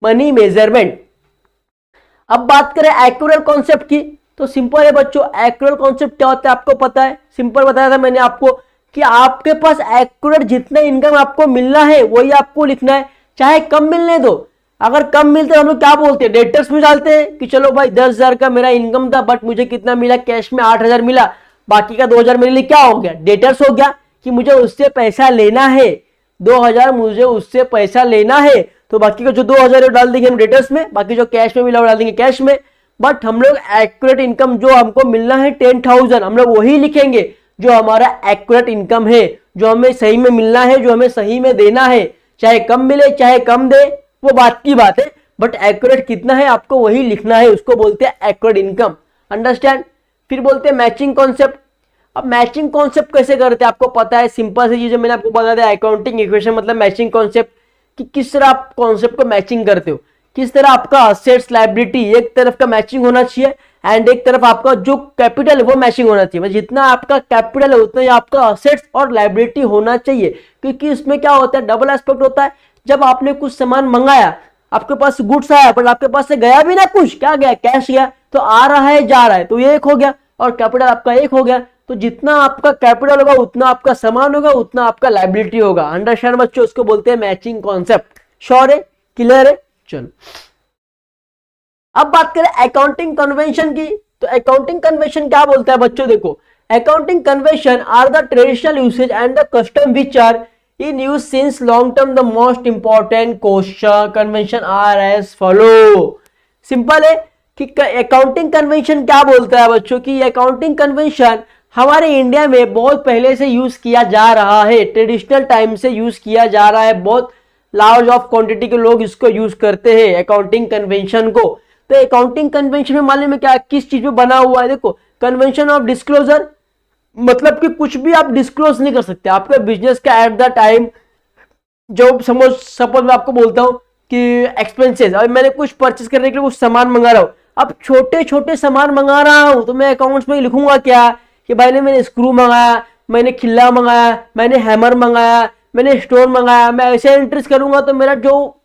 Speaker 1: मनी मेजरमेंट। अब बात करें एक्यूरेल कॉन्सेप्ट की, तो सिंपल है बच्चों, एक्यूरेल कॉन्सेप्ट क्या होता है आपको पता है, सिंपल बताया था मैंने आपको कि आपके पास एक्यूरेट जितना इनकम आपको मिलना है वही आपको लिखना है, चाहे कम मिलने दो। अगर कम मिलते हैं हम लोग क्या बोलते हैं, डेटर्स में डालते हैं कि चलो भाई 10,000 का मेरा इनकम था बट मुझे कितना मिला, कैश में 8,000 मिला, बाकी का 2,000 मेरे लिए क्या हो गया, डेटर्स हो गया कि मुझे उससे पैसा लेना है, 2,000 मुझे उससे पैसा लेना है, तो बाकी का जो 2,000 डाल देंगे हम डेटर्स में, बाकी जो कैश में मिला वो डाल देंगे कैश में। बट हम लोग एक्यूरेट इनकम जो हमको मिलना है 10,000 हम लोग वही लिखेंगे जो हमारा एक्यूरेट इनकम है, जो हमें सही में मिलना है, जो हमें सही में देना है, चाहे कम मिले चाहे कम दे वो बात की बात है, बट एक्यूरेट कितना है आपको वही लिखना है, उसको बोलते हैं एक्यूरेट इनकम। अंडरस्टैंड। फिर बोलते हैं मैचिंग कॉन्सेप्ट। अब मैचिंग कॉन्सेप्ट कैसे करते हैं आपको पता है, सिंपल सी चीजें मैंने आपको बता दिया। अकाउंटिंग इक्वेशन मतलब मैचिंग कॉन्सेप्ट, कि किस तरह आप कॉन्सेप्ट को मैचिंग करते हो, किस तरह आपका असेट्स लायबिलिटी एक तरफ का मैचिंग होना चाहिए एंड एक तरफ आपका जो कैपिटल है वो मैचिंग होना चाहिए। मतलब जितना आपका कैपिटल है उतना ही आपका असेट्स और लायबिलिटी होना चाहिए, क्योंकि इसमें क्या होता है, डबल एस्पेक्ट होता है। जब आपने कुछ सामान मंगाया, आपके पास गुड्स आया बट आपके पास से गया भी ना कुछ, क्या गया, कैश गया, तो आ रहा है जा रहा है, तो ये एक हो गया और कैपिटल आपका एक हो गया। तो जितना आपका कैपिटल होगा उतना आपका सामान होगा, उतना आपका लायबिलिटी होगा। अंडरस्टैंड बच्चों, उसको बोलते हैं मैचिंग कॉन्सेप्ट। श्योर है, क्लियर है। चलो अब बात करें अकाउंटिंग कन्वेंशन की, तो अकाउंटिंग कन्वेंशन क्या बोलता है बच्चों, देखो accounting convention are the traditional usage and the custom which are in use since long term. The most important question convention are as follow. Simple है कि अकाउंटिंग कन्वेंशन क्या बोलता है बच्चों की, अकाउंटिंग कन्वेंशन हमारे इंडिया में बहुत पहले से यूज किया जा रहा है, ट्रेडिशनल टाइम से यूज किया जा रहा है, बहुत लार्ज ऑफ क्वांटिटी के लोग इसको यूज करते हैं अकाउंटिंग कन्वेंशन को। तो अकाउंटिंग कन्वेंशन में मालूम है क्या किस चीज पे बना हुआ है, देखो कन्वेंशन ऑफ डिस्क्लोजर, मतलब कि कुछ भी आप डिस्क्लोज नहीं कर सकते आपके बिजनेस का एट द टाइम। जो सपोज मैं आपको बोलता हूं कि एक्सपेंसेस, अभी मैंने कुछ परचेस करने के लिए कुछ सामान मंगा रहा हूं, अब छोटे छोटे सामान मंगा रहा हूं तो मैं अकाउंट्स में लिखूंगा क्या कि भाई ने मैंने स्क्रू मंगाया, मैंने खिल्ला मंगाया, मैंने हैमर मंगाया, मैंने स्टोन मंगाया, मैं ऐसे एंट्रीज करूंगा तो मेरा जो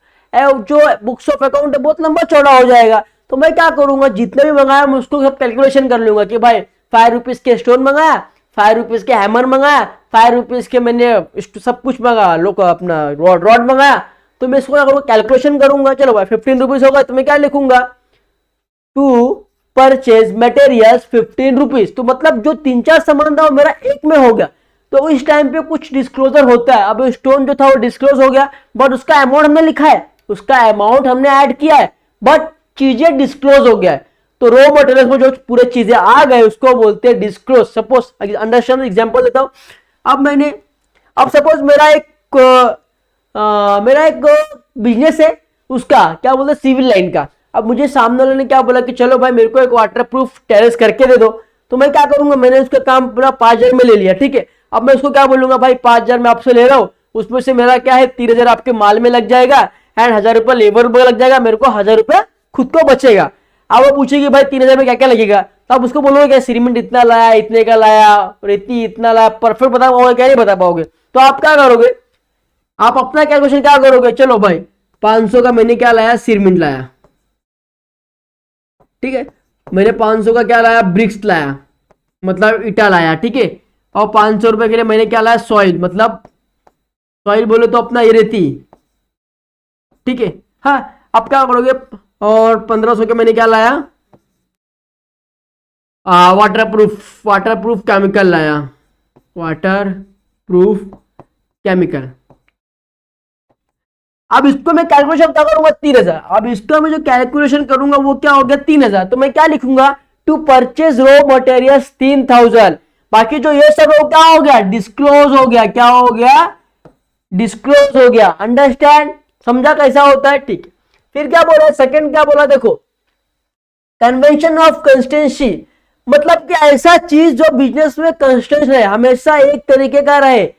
Speaker 1: बुक्स ऑफ अकाउंट है बहुत लंबा चौड़ा हो जाएगा। तो मैं क्या करूंगा, जितने भी मंगाया मैं उसको सब कैलकुलेशन कर लूंगा कि भाई 5 रुपीज के स्टोन मंगाया, 5 रुपीज के हैमर मंगाया, 5 रुपीज के मैंने सब कुछ मंगाया, लोग अपना रॉड मंगाया, तो मैं इसको अगर कैलकुलेशन करूंगा, चलो भाई 15 रुपीज होगा तो मैं क्या लिखूंगा, टू परचेज मटेरियल्स 15 रुपीज। तो मतलब जो 3-4 सामान था वो मेरा एक में हो गया। तो इस टाइम पे कुछ डिस्क्लोजर होता है, अब स्टोन जो था वो डिस्क्लोज हो गया बट उसका अमाउंट हमने लिखा है, उसका अमाउंट हमने ऐड किया है बट चीजें डिस्क्लोज हो गया है। तो रॉ मटेरियल में जो पूरे चीजें आ गए उसको बोलते हैं डिस्क्लोज। सपोज अंडरस्टैंड एग्जांपल देता हूं, अब सपोज मेरा एक बिजनेस है, उसका क्या बोलते हैं सिविल लाइन का। अब मुझे सामने वाले ने क्या बोला कि चलो भाई मेरे को एक वाटर प्रूफ टेरेस करके दे दो, तो मैं क्या करूंगा, मैंने उसका काम पूरा 5,000 में ले लिया, ठीक है। अब मैं उसको क्या बोलूंगा, भाई 5,000 में आपसे ले रहा हूं, उसमें से मेरा क्या है 3,000 आपके माल में लग जाएगा एंड 1,000 रुपये लेबर में लग जाएगा, मेरे को 1,000 रुपये खुद को बचेगा। अब वो पूछेगी भाई 3,000 में क्या क्या लगेगा, तो आप उसको बोलोगे क्या सीमेंट इतना लाया, इतने का लाया, रेती इतना लाया, परफेक्ट बता पाओगे क्या, नहीं बता पाओगे। तो आप क्या करोगे, आप अपना कैलकुलेशन क्या करोगे, चलो भाई 500 का मैंने क्या लाया, सीमेंट लाया, ठीक है, मैंने 500 का क्या लाया, ब्रिक्स लाया, मतलब ईटा लाया, ठीक है, और 500 रुपए के लिए मैंने क्या लाया, सॉइल, मतलब सॉइल बोले तो अपना ये रेती, ठीक है। हाँ अब क्या करोगे, और 1500 के मैंने क्या लाया, वाटर प्रूफ केमिकल लाया, वाटर प्रूफ केमिकल। अब इसको मैं कैलकुलेशन क्या करूंगा, 3,000। अब इसका मैं जो कैलकुलेशन करूंगा वो क्या हो गया, 3,000। तो मैं क्या लिखूंगा, टू परचेज रॉ मटेरियल्स 3,000। बाकी जो ये सब हो क्या हो गया, डिस्क्लोज हो गया, क्या हो गया, डिस्क्लोज हो गया। अंडरस्टैंड, समझा कैसा होता है, ठीक है। फिर क्या बोला, सेकंड क्या बोला, देखो कन्वेंशन ऑफ कंसिस्टेंसी, मतलब कि ऐसा चीज जो बिजनेस में कंसिस्टेंट है, हमेशा एक तरीके का रहे।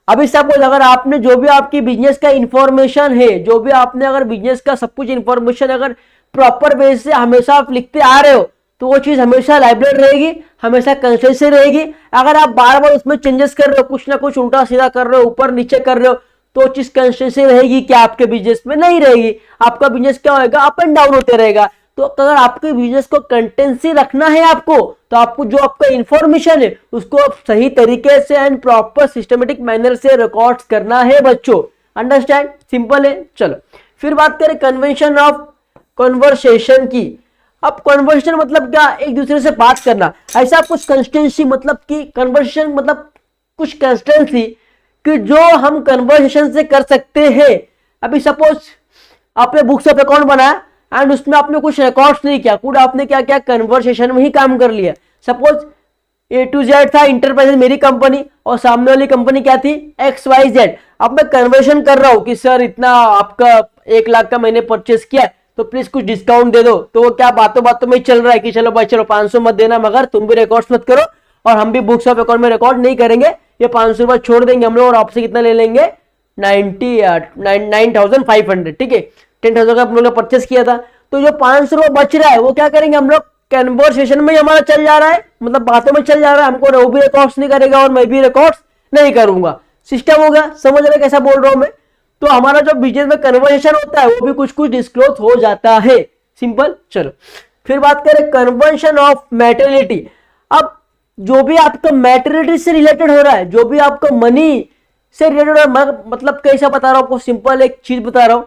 Speaker 1: अभी सपोज अगर आपने जो भी आपकी बिजनेस का इंफॉर्मेशन है, जो भी आपने अगर बिजनेस का सब कुछ इंफॉर्मेशन अगर प्रॉपर बेस से हमेशा आप लिखते आ रहे हो तो वो चीज हमेशा लाइब्रेरी रहेगी, हमेशा कंसिस्टेंसी रहेगी। अगर आप बार बार उसमें चेंजेस कर रहे हो, कुछ ना कुछ उल्टा सीधा कर रहे हो, ऊपर नीचे कर रहे हो, तो चीज कंसिस्टेंसी रहेगी क्या, आपके बिजनेस में नहीं रहेगी। आपका बिजनेस क्या होगा, अप एंड डाउन होते रहेगा। तो अगर आपके बिजनेस को कंटेंसी रखना है आपको, तो आपको जो आपका इंफॉर्मेशन है उसको आप सही तरीके से एंड प्रॉपर सिस्टमेटिक मैनर से रिकॉर्ड्स करना है बच्चों। अंडरस्टैंड? सिंपल है। चलो फिर बात करें कन्वेंशन ऑफ कन्वर्सेशन की। अब कन्वर्सेशन मतलब क्या? एक दूसरे से बात करना। ऐसा कुछ कंस्टेंसी मतलब कि कन्वर्सेशन मतलब कुछ कंस्टेंसी कि जो हम कन्वर्सेशन से कर सकते हैं। अभी सपोज आपने बुक्स ऑफ अकाउंट बनाया एंड उसमें आपने कुछ रिकॉर्ड्स नहीं किया, पूरा आपने क्या किया? कन्वर्सेशन में ही काम कर लिया। सपोज A to Z था इंटरप्राइजेज मेरी कंपनी और सामने वाली कंपनी क्या थी? XYZ। अब मैं कन्वर्सेशन कर रहा हूं कि सर इतना आपका 1 लाख का मैंने परचेस किया है तो प्लीज कुछ डिस्काउंट दे दो। तो वो क्या बातों बातों में चल रहा है कि चलो भाई चलो 500 मत देना, मगर तुम भी रिकॉर्ड्स मत करो और हम भी बुक्स ऑफ अकाउंट में रिकॉर्ड नहीं करेंगे, ये 500 रुपए छोड़ देंगे हम लोग और आपसे कितना ले लेंगे? 9,500। ठीक है, 10,000 का हम लोग ने परचेस किया था, तो जो 500 रुपए बच रहा है वो क्या करेंगे हम लोग? कन्वर्सेशन में हमारा चल जा रहा है, मतलब बातों में चल जा रहा है, हमको वो भी रिकॉर्ड्स नहीं करेगा और मैं भी रिकॉर्ड्स नहीं करूंगा। सिस्टम हो गया। समझ रहे कैसा बोल रहा हूं मैं? तो हमारा जो बिजनेस में कन्वर्सेशन होता है वो भी कुछ कुछ डिस्क्लोज हो जाता है। सिंपल। चलो फिर बात करें कन्वर्शन ऑफ मैटेरियलिटी। अब जो भी आपका मैटेरियलिटी से रिलेटेड हो रहा है, जो भी आपका मनी से रिलेटेड हो रहा है, मतलब कैसा बता रहा हूं आपको? सिंपल एक चीज बता रहा हूं,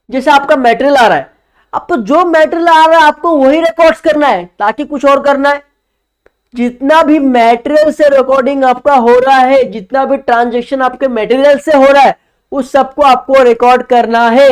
Speaker 1: जैसे आपका मैटेरियल आ रहा है, अब तो जो मैटेरियल आ रहा है आपको वही रिकॉर्ड्स करना है, ताकि कुछ और करना है। जितना भी मैटेरियल से रिकॉर्डिंग आपका हो रहा है, जितना भी ट्रांजैक्शन आपके मैटेरियल से हो रहा है, उस सबको आपको रिकॉर्ड करना है।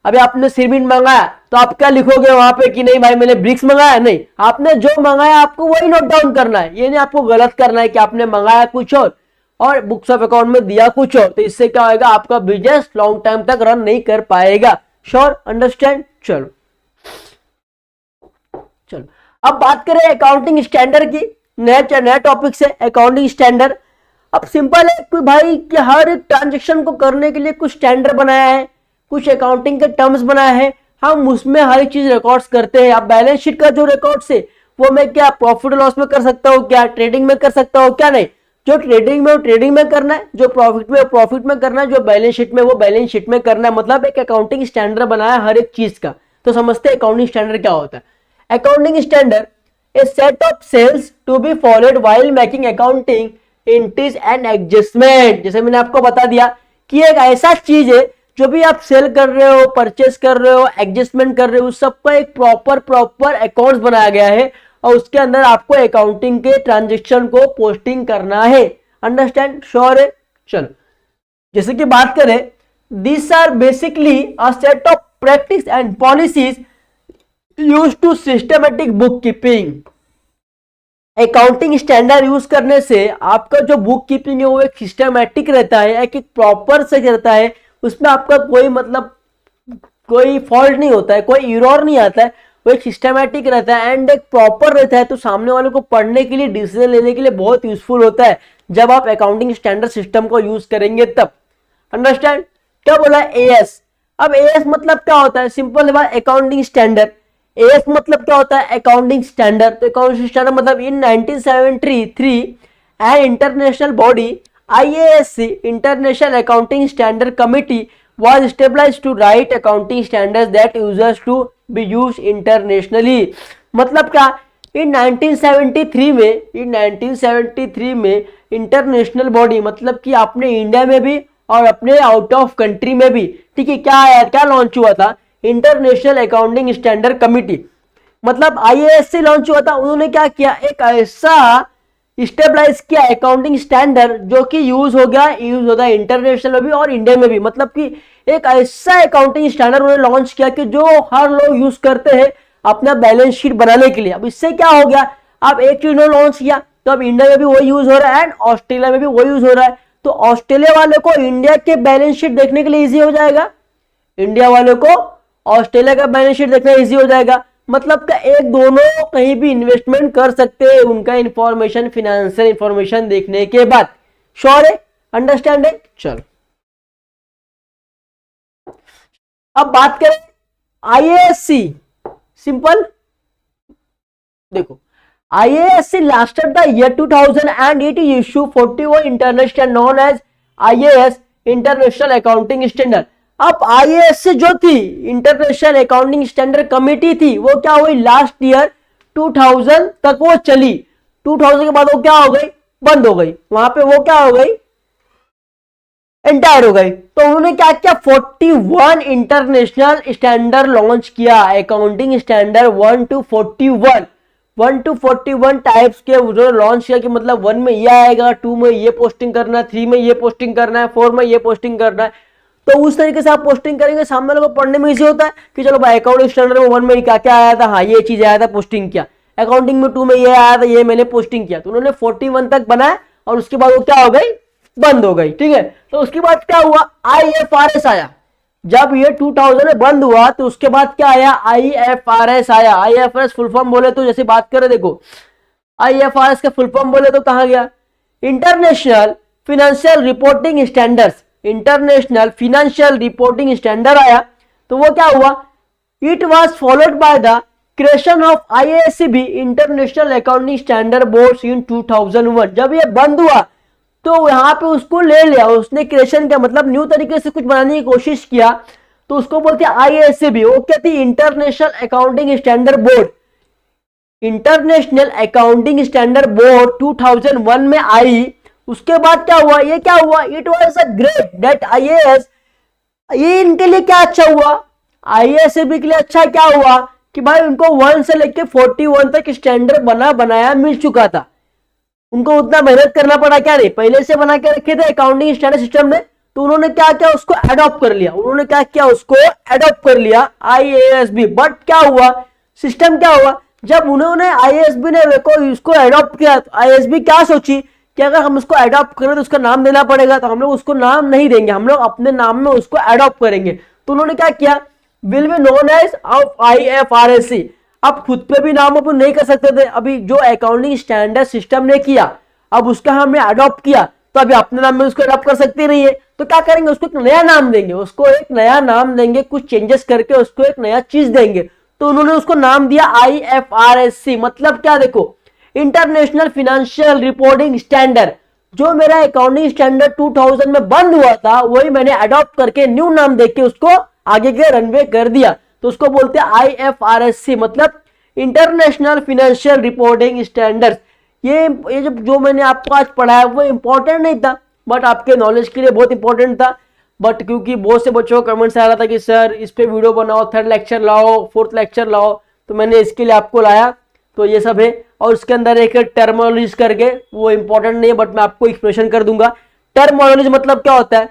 Speaker 1: अभी आपने सीमेंट मंगाया तो आप क्या लिखोगे वहां पे कि नहीं भाई मैंने ब्रिक्स मंगाया? नहीं, आपने जो मंगाया आपको वही नोट डाउन करना है। ये नहीं आपको गलत करना है कि आपने मंगाया कुछ और बुक्स ऑफ अकाउंट में दिया कुछ और, तो इससे क्या होगा? आपका बिजनेस लॉन्ग टाइम तक रन नहीं कर पाएगा। श्योर? अंडरस्टैंड? चलो चलो अब बात करें अकाउंटिंग स्टैंडर्ड की। नया टॉपिक से अकाउंटिंग स्टैंडर्ड। अब सिंपल है कि भाई कि हर एक ट्रांजेक्शन को करने के लिए कुछ स्टैंडर्ड बनाया है, कुछ अकाउंटिंग के टर्म्स बनाया है, हम उसमें हर एक चीज रिकॉर्ड्स करते हैं। अब बैलेंस शीट का जो रिकॉर्ड्स है वो मैं क्या प्रॉफिट लॉस में कर सकता हूँ, क्या ट्रेडिंग में कर सकता हूँ, क्या नहीं? जो ट्रेडिंग में वो ट्रेडिंग में करना है, जो प्रॉफिट में प्रॉफिट में करना है, जो बैलेंस शीट में वो बैलेंस शीट में करना है। मतलब एक अकाउंटिंग स्टैंडर्ड बनाया हर एक चीज का। तो समझते हैं अकाउंटिंग स्टैंडर्ड क्या होता है। Accounting standard a set of sales to be followed while making accounting entries and adjustment। जैसे मैंने आपको बता दिया कि एक ऐसा चीज है जो भी आप सेल कर रहे हो, परचेस कर रहे हो, एडजस्टमेंट कर रहे हो, उस सबका एक प्रॉपर अकाउंट्स बनाया गया है और उसके अंदर आपको अकाउंटिंग के ट्रांजेक्शन को पोस्टिंग करना है। अंडरस्टैंड? श्योर है? चलो जैसे कि बात करें, this are basically a set of practice and policies use to systematic book keeping. Accounting standard use करने से आपका जो बुक कीपिंग है वो एक सिस्टमेटिक रहता है, एक प्रॉपर से रहता है, उसमें आपका कोई मतलब कोई फॉल्ट नहीं होता है, कोई एरर नहीं आता है, वो एक सिस्टमेटिक रहता है एंड एक प्रॉपर रहता है। तो सामने वाले को पढ़ने के लिए, डिसीजन लेने के लिए बहुत यूजफुल होता है जब आप अकाउंटिंग स्टैंडर्ड सिस्टम को यूज करेंगे तब। अंडरस्टैंड? क्या बोला? एएस। अब एएस मतलब क्या होता है? सिंपल है, अकाउंटिंग स्टैंडर्ड। एएस मतलब क्या होता है? Accounting standard. तो अकाउंटिंग स्टैंडर्ड मतलब इन 1973 an international body IASC international accounting standard committee was established to write accounting standards that users to be used internationally। मतलब क्या? इन 1973 में इंटरनेशनल बॉडी मतलब कि अपने इंडिया में भी और अपने आउट ऑफ कंट्री में भी, ठीक है, क्या लॉन्च हुआ था? International accounting standard committee. मतलब IASC लॉन्च हुआ था। उन्होंने क्या किया? एक ऐसा स्टेबलाइज किया अकाउंटिंग स्टैंडर्ड जो कि यूज होता है इंटरनेशनल में भी और इंडिया में भी। मतलब कि एक ऐसा अकाउंटिंग स्टैंडर्ड उन्होंने लॉन्च किया कि जो हर लोग यूज करते हैं अपना बैलेंस शीट बनाने के लिए। अब इससे क्या हो गया? अब एक चीज उन्होंने लॉन्च किया तो अब इंडिया में भी वही यूज हो रहा है एंड ऑस्ट्रेलिया में भी वही यूज हो रहा है। तो ऑस्ट्रेलिया वाले को इंडिया के बैलेंस शीट देखने के लिए इजी हो जाएगा, इंडिया वाले को ऑस्ट्रेलिया का बैलेंस शीट देखना इजी हो जाएगा। मतलब का एक दोनों कहीं भी इन्वेस्टमेंट कर सकते हैं उनका इंफॉर्मेशन, फिनेंशियल इंफॉर्मेशन देखने के बाद। श्योर है? अंडरस्टैंड है? चलो अब बात करें IASC। सिंपल देखो, IASC lasted the year 2000 and it issued 41 international known as IAS International Accounting Standard। अब IAS जो थी, इंटरनेशनल अकाउंटिंग स्टैंडर्ड कमेटी थी, वो क्या हुई, लास्ट ईयर 2000 तक वो चली। 2000 के बाद वो क्या हो गई, बंद हो गई। वहां पे वो क्या हो गई, एंटायर हो गई। तो उन्होंने क्या किया, 41 इंटरनेशनल स्टैंडर्ड लॉन्च किया, accounting standard 1 to 41, 1 to 41 types के उन्होंने लॉन्च किया कि मतलब 1 में ये आएगा, 2 में ये पोस्टिंग करना है, 3 में ये पोस्टिंग करना है, 4 में ये पोस्टिंग करना है। तो उस तरीके से आप पोस्टिंग करेंगे, सामने वालों को पढ़ने में इजी होता है कि चलो भाई अकाउंटिंग स्टैंडर्ड में 1 में क्या क्या आया था, हाँ ये चीज आया था, पोस्टिंग किया। अकाउंटिंग में 2 में ये आया था, ये मैंने पोस्टिंग किया। तो उन्होंने 41 तक बनाया और उसके बाद वो क्या हो गई, बंद हो गई। ठीक है, तो उसके बाद क्या हुआ, IFRS आया। जब ये 2000 में बंद हुआ तो उसके बाद क्या आया, IFRS आया। IFRS फुल फॉर्म बोले तो जैसे बात करें, देखो IFRS का फुल फॉर्म बोले तो कहां गया, international financial reporting standards. International financial reporting standard आया तो वो क्या हुआ, it was followed by the creation of IASB international accounting standard boards in 2001। जब ये बंद हुआ तो यहां पे उसको ले लिया, उसने क्रिएशन का मतलब न्यू तरीके से कुछ बनाने की कोशिश किया, तो उसको बोलते हैं IASB। वो क्या थी, international accounting standard board. International accounting standard board 2001 में आई। उसके बाद क्या हुआ, ये क्या हुआ, it was a great that IAS, ये इनके लिए क्या अच्छा हुआ, IASB के लिए अच्छा क्या हुआ कि भाई उनको 1 से लेके 41 तक स्टैंडर्ड बनाया मिल चुका था। उनको उतना मेहनत करना पड़ा क्या नहीं, पहले से बना के रखे थे अकाउंटिंग स्टैंडर्ड सिस्टम में। तो उन्होंने क्या किया, उसको अडॉप्ट कर लिया। उन्होंने क्या किया, उसको अडॉप्ट कर लिया IASB। बट क्या हुआ, सिस्टम क्या हुआ, जब उन्होंने IASB ने इसको अडॉप्ट किया तो IASB क्या सोची कि अगर हम उसको अडॉप्ट करें तो उसका नाम देना पड़ेगा, तो हम लोग उसको नाम नहीं देंगे, हम लोग अपने नाम में उसको अडॉप्ट करेंगे। तो उन्होंने क्या किया, will be known as of IFRS। अब खुद पे भी नाम अपन नहीं कर सकते थे, अभी जो अकाउंटिंग स्टैंडर्ड सिस्टम ने किया अब उसका हमने अडॉप्ट किया, तो अभी अपने नाम में उसको अडॉप्ट कर सकते नहीं है। तो क्या करेंगे, उसको एक नया नाम देंगे, उसको एक नया नाम देंगे, कुछ चेंजेस करके उसको एक नया चीज देंगे। तो उन्होंने उसको नाम दिया IFRS। मतलब क्या, देखो इंटरनेशनल फिनेंशियल रिपोर्टिंग स्टैंडर्ड, जो मेरा अकाउंटिंग स्टैंडर्ड 2000 में बंद हुआ था वही मैंने अडॉप्ट करके न्यू नाम देके उसको आगे के रनवे कर दिया। तो उसको बोलते हैं IFRS, मतलब इंटरनेशनल फिनेंशियल रिपोर्टिंग स्टैंडर्ड। ये जो मैंने आपको आज पढ़ाया वो इंपॉर्टेंट नहीं था, बट आपके नॉलेज के लिए बहुत इंपॉर्टेंट था। बट क्योंकि बहुत से बच्चों का कमेंट्स आ रहा था कि सर इस पे वीडियो बनाओ, 3rd लेक्चर लाओ, 4th लेक्चर लाओ, तो मैंने इसके लिए आपको लाया। तो ये सब है, और उसके अंदर एक टर्मिनोलॉजी करके, वो इंपॉर्टेंट नहीं है बट मैं आपको एक्सप्लेनेशन कर दूंगा। टर्मिनोलॉजी मतलब क्या होता है,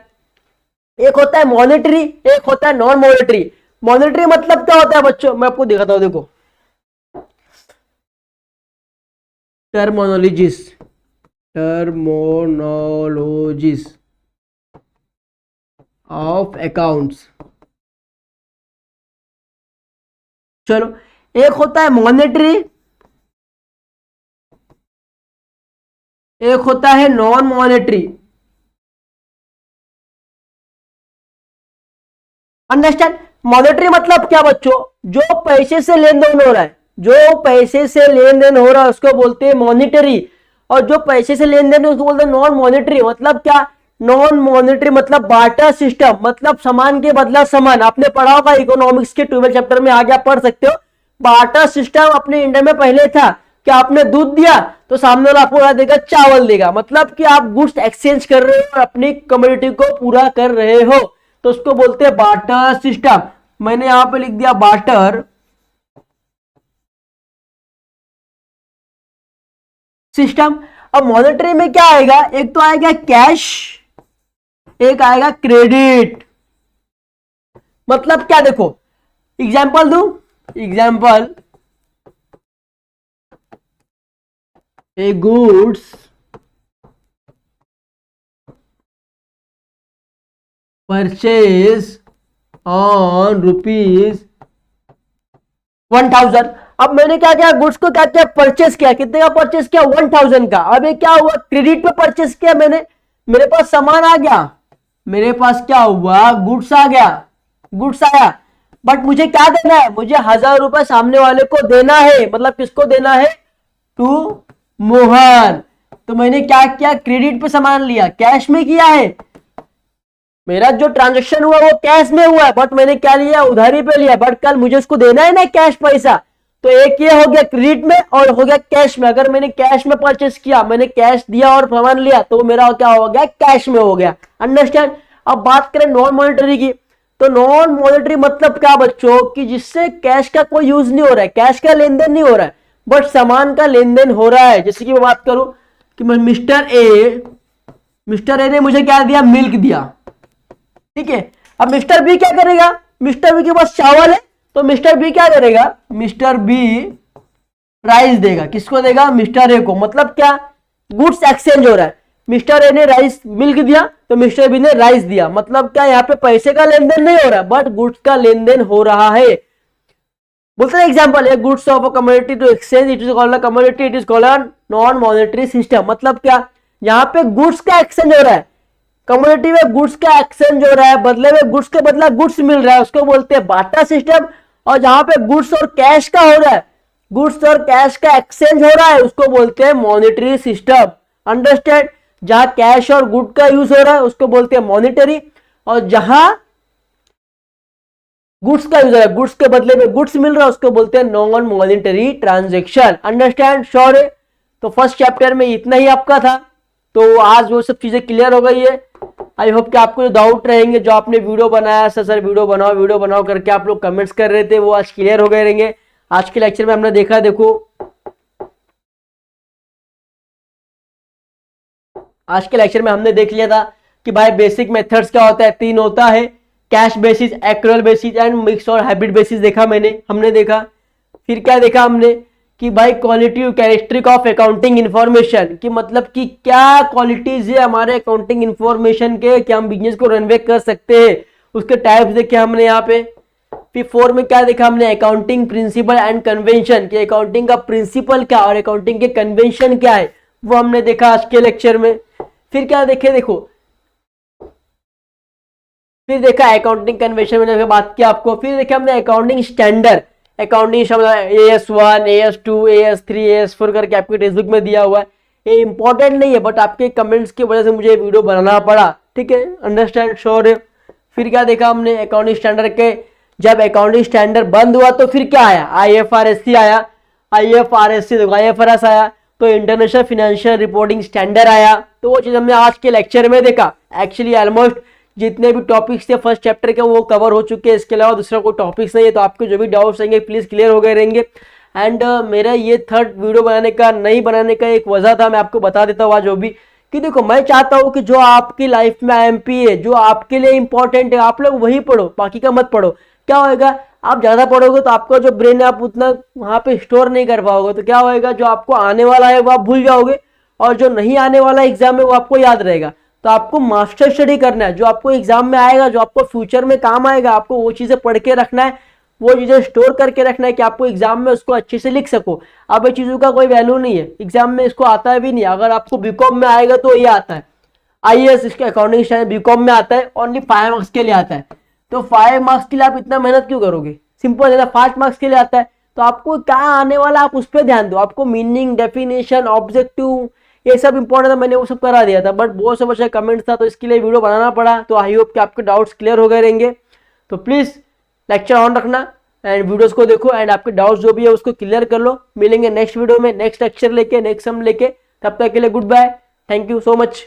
Speaker 1: एक होता है मॉनेटरी, एक होता है नॉन मॉनेटरी। मॉनेटरी मतलब क्या होता है बच्चों, मैं आपको दिखाता हूं, देखो टर्मिनोलॉजीज ऑफ अकाउंट्स। चलो, एक होता है मॉनेटरी, एक होता है नॉन मॉनेटरी। अंडरस्टैंड, मॉनेटरी मतलब क्या बच्चों, जो पैसे से लेन देन हो रहा है, जो पैसे से लेन देन हो रहा है उसको बोलते हैं मॉनेटरी, और जो पैसे से लेन देन उसको बोलते हैं नॉन मॉनेटरी। मतलब क्या, नॉन मॉनेटरी मतलब बार्टर सिस्टम, मतलब सामान के बदला सामान। आपने पढ़ा होगा इकोनॉमिक्स के 12 चैप्टर में, आगे आप पढ़ सकते हो। बार्टर सिस्टम अपने इंडिया में पहले था कि आपने दूध दिया तो सामने वाला आपको क्या देगा, चावल देगा। मतलब कि आप गुड्स एक्सचेंज कर रहे हो और अपनी कम्युनिटी को पूरा कर रहे हो, तो उसको बोलते हैं बार्टर सिस्टम। मैंने यहां पे लिख दिया बार्टर सिस्टम। अब मॉनेटरी में क्या आएगा, एक तो आएगा कैश, एक आएगा क्रेडिट। मतलब क्या, देखो एग्जांपल दूं, example, A goods purchase on ₹1000। अब मैंने क्या किया, गुड्स को क्या किया, परचेस किया। कितने का परचेस किया, 1000 का। अब ये क्या हुआ, क्रेडिट पे परचेस किया मैंने, मेरे पास सामान आ गया, मेरे पास क्या हुआ, गुड्स आ गया, गुड्स आया। बट मुझे क्या देना है, मुझे 1000 रुपए सामने वाले को देना है। मतलब किसको देना है, टू मोहन। तो मैंने क्या किया, क्रेडिट पे सामान लिया, कैश में किया है। मेरा जो ट्रांजेक्शन हुआ वो कैश में हुआ है, बट मैंने क्या लिया, उधारी पे लिया, बट कल मुझे उसको देना है ना कैश पैसा। तो एक ये हो गया क्रेडिट में और हो गया कैश में। अगर मैंने कैश में परचेस किया, मैंने कैश दिया और सामान लिया, तो मेरा क्या हो गया, कैश में हो गया। अंडरस्टैंड। अब बात करें नॉन मॉनेटरी की, तो नॉन मॉनेटरी मतलब क्या बच्चों, कि जिससे कैश का कोई यूज नहीं हो रहा है, कैश का लेन देन नहीं हो रहा है, बट सामान का लेन देन हो रहा है। जैसे कि मैं बात करूं कि मिस्टर ए ने मुझे क्या दिया, मिल्क दिया, ठीक है। अब मिस्टर बी क्या करेगा, मिस्टर बी के पास चावल है, तो मिस्टर बी क्या करेगा, मिस्टर बी राइस देगा। किसको देगा, मिस्टर ए को। मतलब क्या, गुड्स एक्सचेंज हो रहा है। मिस्टर ए ने राइस मिल्क दिया, तो मिस्टर बी ने राइस दिया। मतलब क्या, यहाँ पे पैसे का लेन देन नहीं हो रहा, बट गुड्स का लेन देन हो रहा है। बोलते हैं एग्जांपल है, goods of a commodity to exchange, it is called a commodity, it is called a non monetary system. मतलब क्या, यहाँ पे गुड्स का एक्सचेंज हो रहा है, कमोडिटी में गुड्स का एक्सचेंज हो रहा है, बदले में गुड्स के बदला गुड्स मिल रहा है, उसको बोलते हैं बाटा सिस्टम। और जहां पे गुड्स और कैश का हो रहा है, गुड्स और कैश का एक्सचेंज हो रहा है, उसको बोलते हैं मॉनेटरी सिस्टम। अंडरस्टैंड। जहां कैश और गुड का यूज हो रहा है उसको बोलते हैं मॉनेटरी, और जहां गुड्स का यूज हो रहा है, गुड्स के बदले में गुड्स मिल रहा है, उसको बोलते हैं non monetary transaction. Understand, sure है। तो फर्स्ट चैप्टर में इतना ही आपका था, तो आज वो सब चीजें क्लियर हो गई है। आई होप कि आपको जो डाउट रहेंगे, जो आपने वीडियो बनाया सर वीडियो बनाओ करके आप लोग कमेंट्स कर रहे थे, वो आज क्लियर हो गए रहेंगे। आज के लेक्चर में हमने देखा, देखो आज के लेक्चर में हमने देख लिया था कि भाई बेसिक मेथड्स क्या होता है, 3 होता है, cash basis, accrual basis and mix और हाइब्रिड बेसिस देखा हमने देखा। फिर क्या देखा हमने कि भाई quality characteristic of accounting information, कि मतलब कि क्या क्वालिटीज है हमारे अकाउंटिंग इंफॉर्मेशन के, कि हम बिजनेस को रनवे कर सकते हैं, उसके टाइप्स देखे हमने यहाँ पे। फिर 4 में क्या देखा हमने, अकाउंटिंग प्रिंसिपल एंड कन्वेंशन, कि अकाउंटिंग का प्रिंसिपल क्या और अकाउंटिंग के कन्वेंशन क्या है, वो हमने देखा आज के लेक्चर में। फिर क्या देखे, देखो फिर देखा अकाउंटिंग कन्वेंशन में बात किया आपको। फिर देखा हमने accounting standard, accounting AS1, AS2, AS3, AS4 करके आपके टेक्स्ट बुक में दिया हुआ है। ये इंपॉर्टेंट नहीं है, बट आपके कमेंट्स की वजह से मुझे वीडियो बनाना पड़ा, ठीक है। अंडरस्टैंड, श्योर है। फिर क्या देखा हमने, अकाउंटिंग स्टैंडर्ड के, जब अकाउंटिंग स्टैंडर्ड बंद हुआ तो फिर क्या आया, IFRS आया। IFRS आया तो इंटरनेशनल फाइनेंशियल रिपोर्टिंग स्टैंडर्ड आया। तो वो चीज हमने आज के लेक्चर में देखा। एक्चुअली ऑलमोस्ट जितने भी टॉपिक्स थे फर्स्ट चैप्टर के वो कवर हो चुके हैं, इसके अलावा दूसरा कोई टॉपिक्स नहीं है। तो आपके जो भी डाउट्स रहेंगे प्लीज क्लियर हो गए रहेंगे। एंड मेरा ये थर्ड वीडियो बनाने का, नहीं बनाने का एक वजह था, मैं आपको बता देता हूँ आज वो भी, कि देखो मैं चाहता हूँ कि जो आपकी लाइफ में IMP है, जो आपके लिए इंपॉर्टेंट है, आप लोग वही पढ़ो, बाकी का मत पढ़ो। क्या होएगा, आप ज्यादा पढ़ोगे तो आपका जो ब्रेन है आप उतना वहां पे स्टोर नहीं कर पाओगे, तो क्या होएगा, जो आपको आने वाला है वो आप भूल जाओगे, और जो नहीं आने वाला एग्जाम है वो आपको याद रहेगा। तो आपको मास्टर स्टडी करना है, जो आपको एग्जाम में आएगा, जो आपको फ्यूचर में काम आएगा, आपको वो चीजें पढ़ के रखना है, वो चीजें स्टोर करके रखना है, कि आपको एग्जाम में उसको अच्छे से लिख सको। अब ये चीजों का कोई वैल्यू नहीं है, एग्जाम में इसको आता है भी नहीं। अगर आपको बीकॉम में आएगा तो ये आता है, IAS इसके अकाउंटिंग स्टैंडर्ड बीकॉम में आता है, ओनली 5 मार्क्स के लिए आता है। तो 5 मार्क्स के लिए आप इतना मेहनत क्यों करोगे, सिंपल है ना, 5 मार्क्स के लिए आता है। तो आपको क्या आने वाला आप उस पर ध्यान दो, आपको मीनिंग, डेफिनेशन, ऑब्जेक्टिव, ये सब इंपॉर्टेंट था, मैंने वो सब करा दिया था, बट बहुत सब अच्छा कमेंट था तो इसके लिए वीडियो बनाना पड़ा। तो आई होप कि आपके डाउट्स क्लियर हो गए रहेंगे। तो प्लीज लेक्चर ऑन रखना एंड वीडियोस को देखो, एंड आपके डाउट्स जो भी है उसको क्लियर कर लो। मिलेंगे नेक्स्ट वीडियो में, नेक्स्ट लेक्चर लेके, नेक्स्ट सम लेके। तब तक के लिए good bye, thank you so much.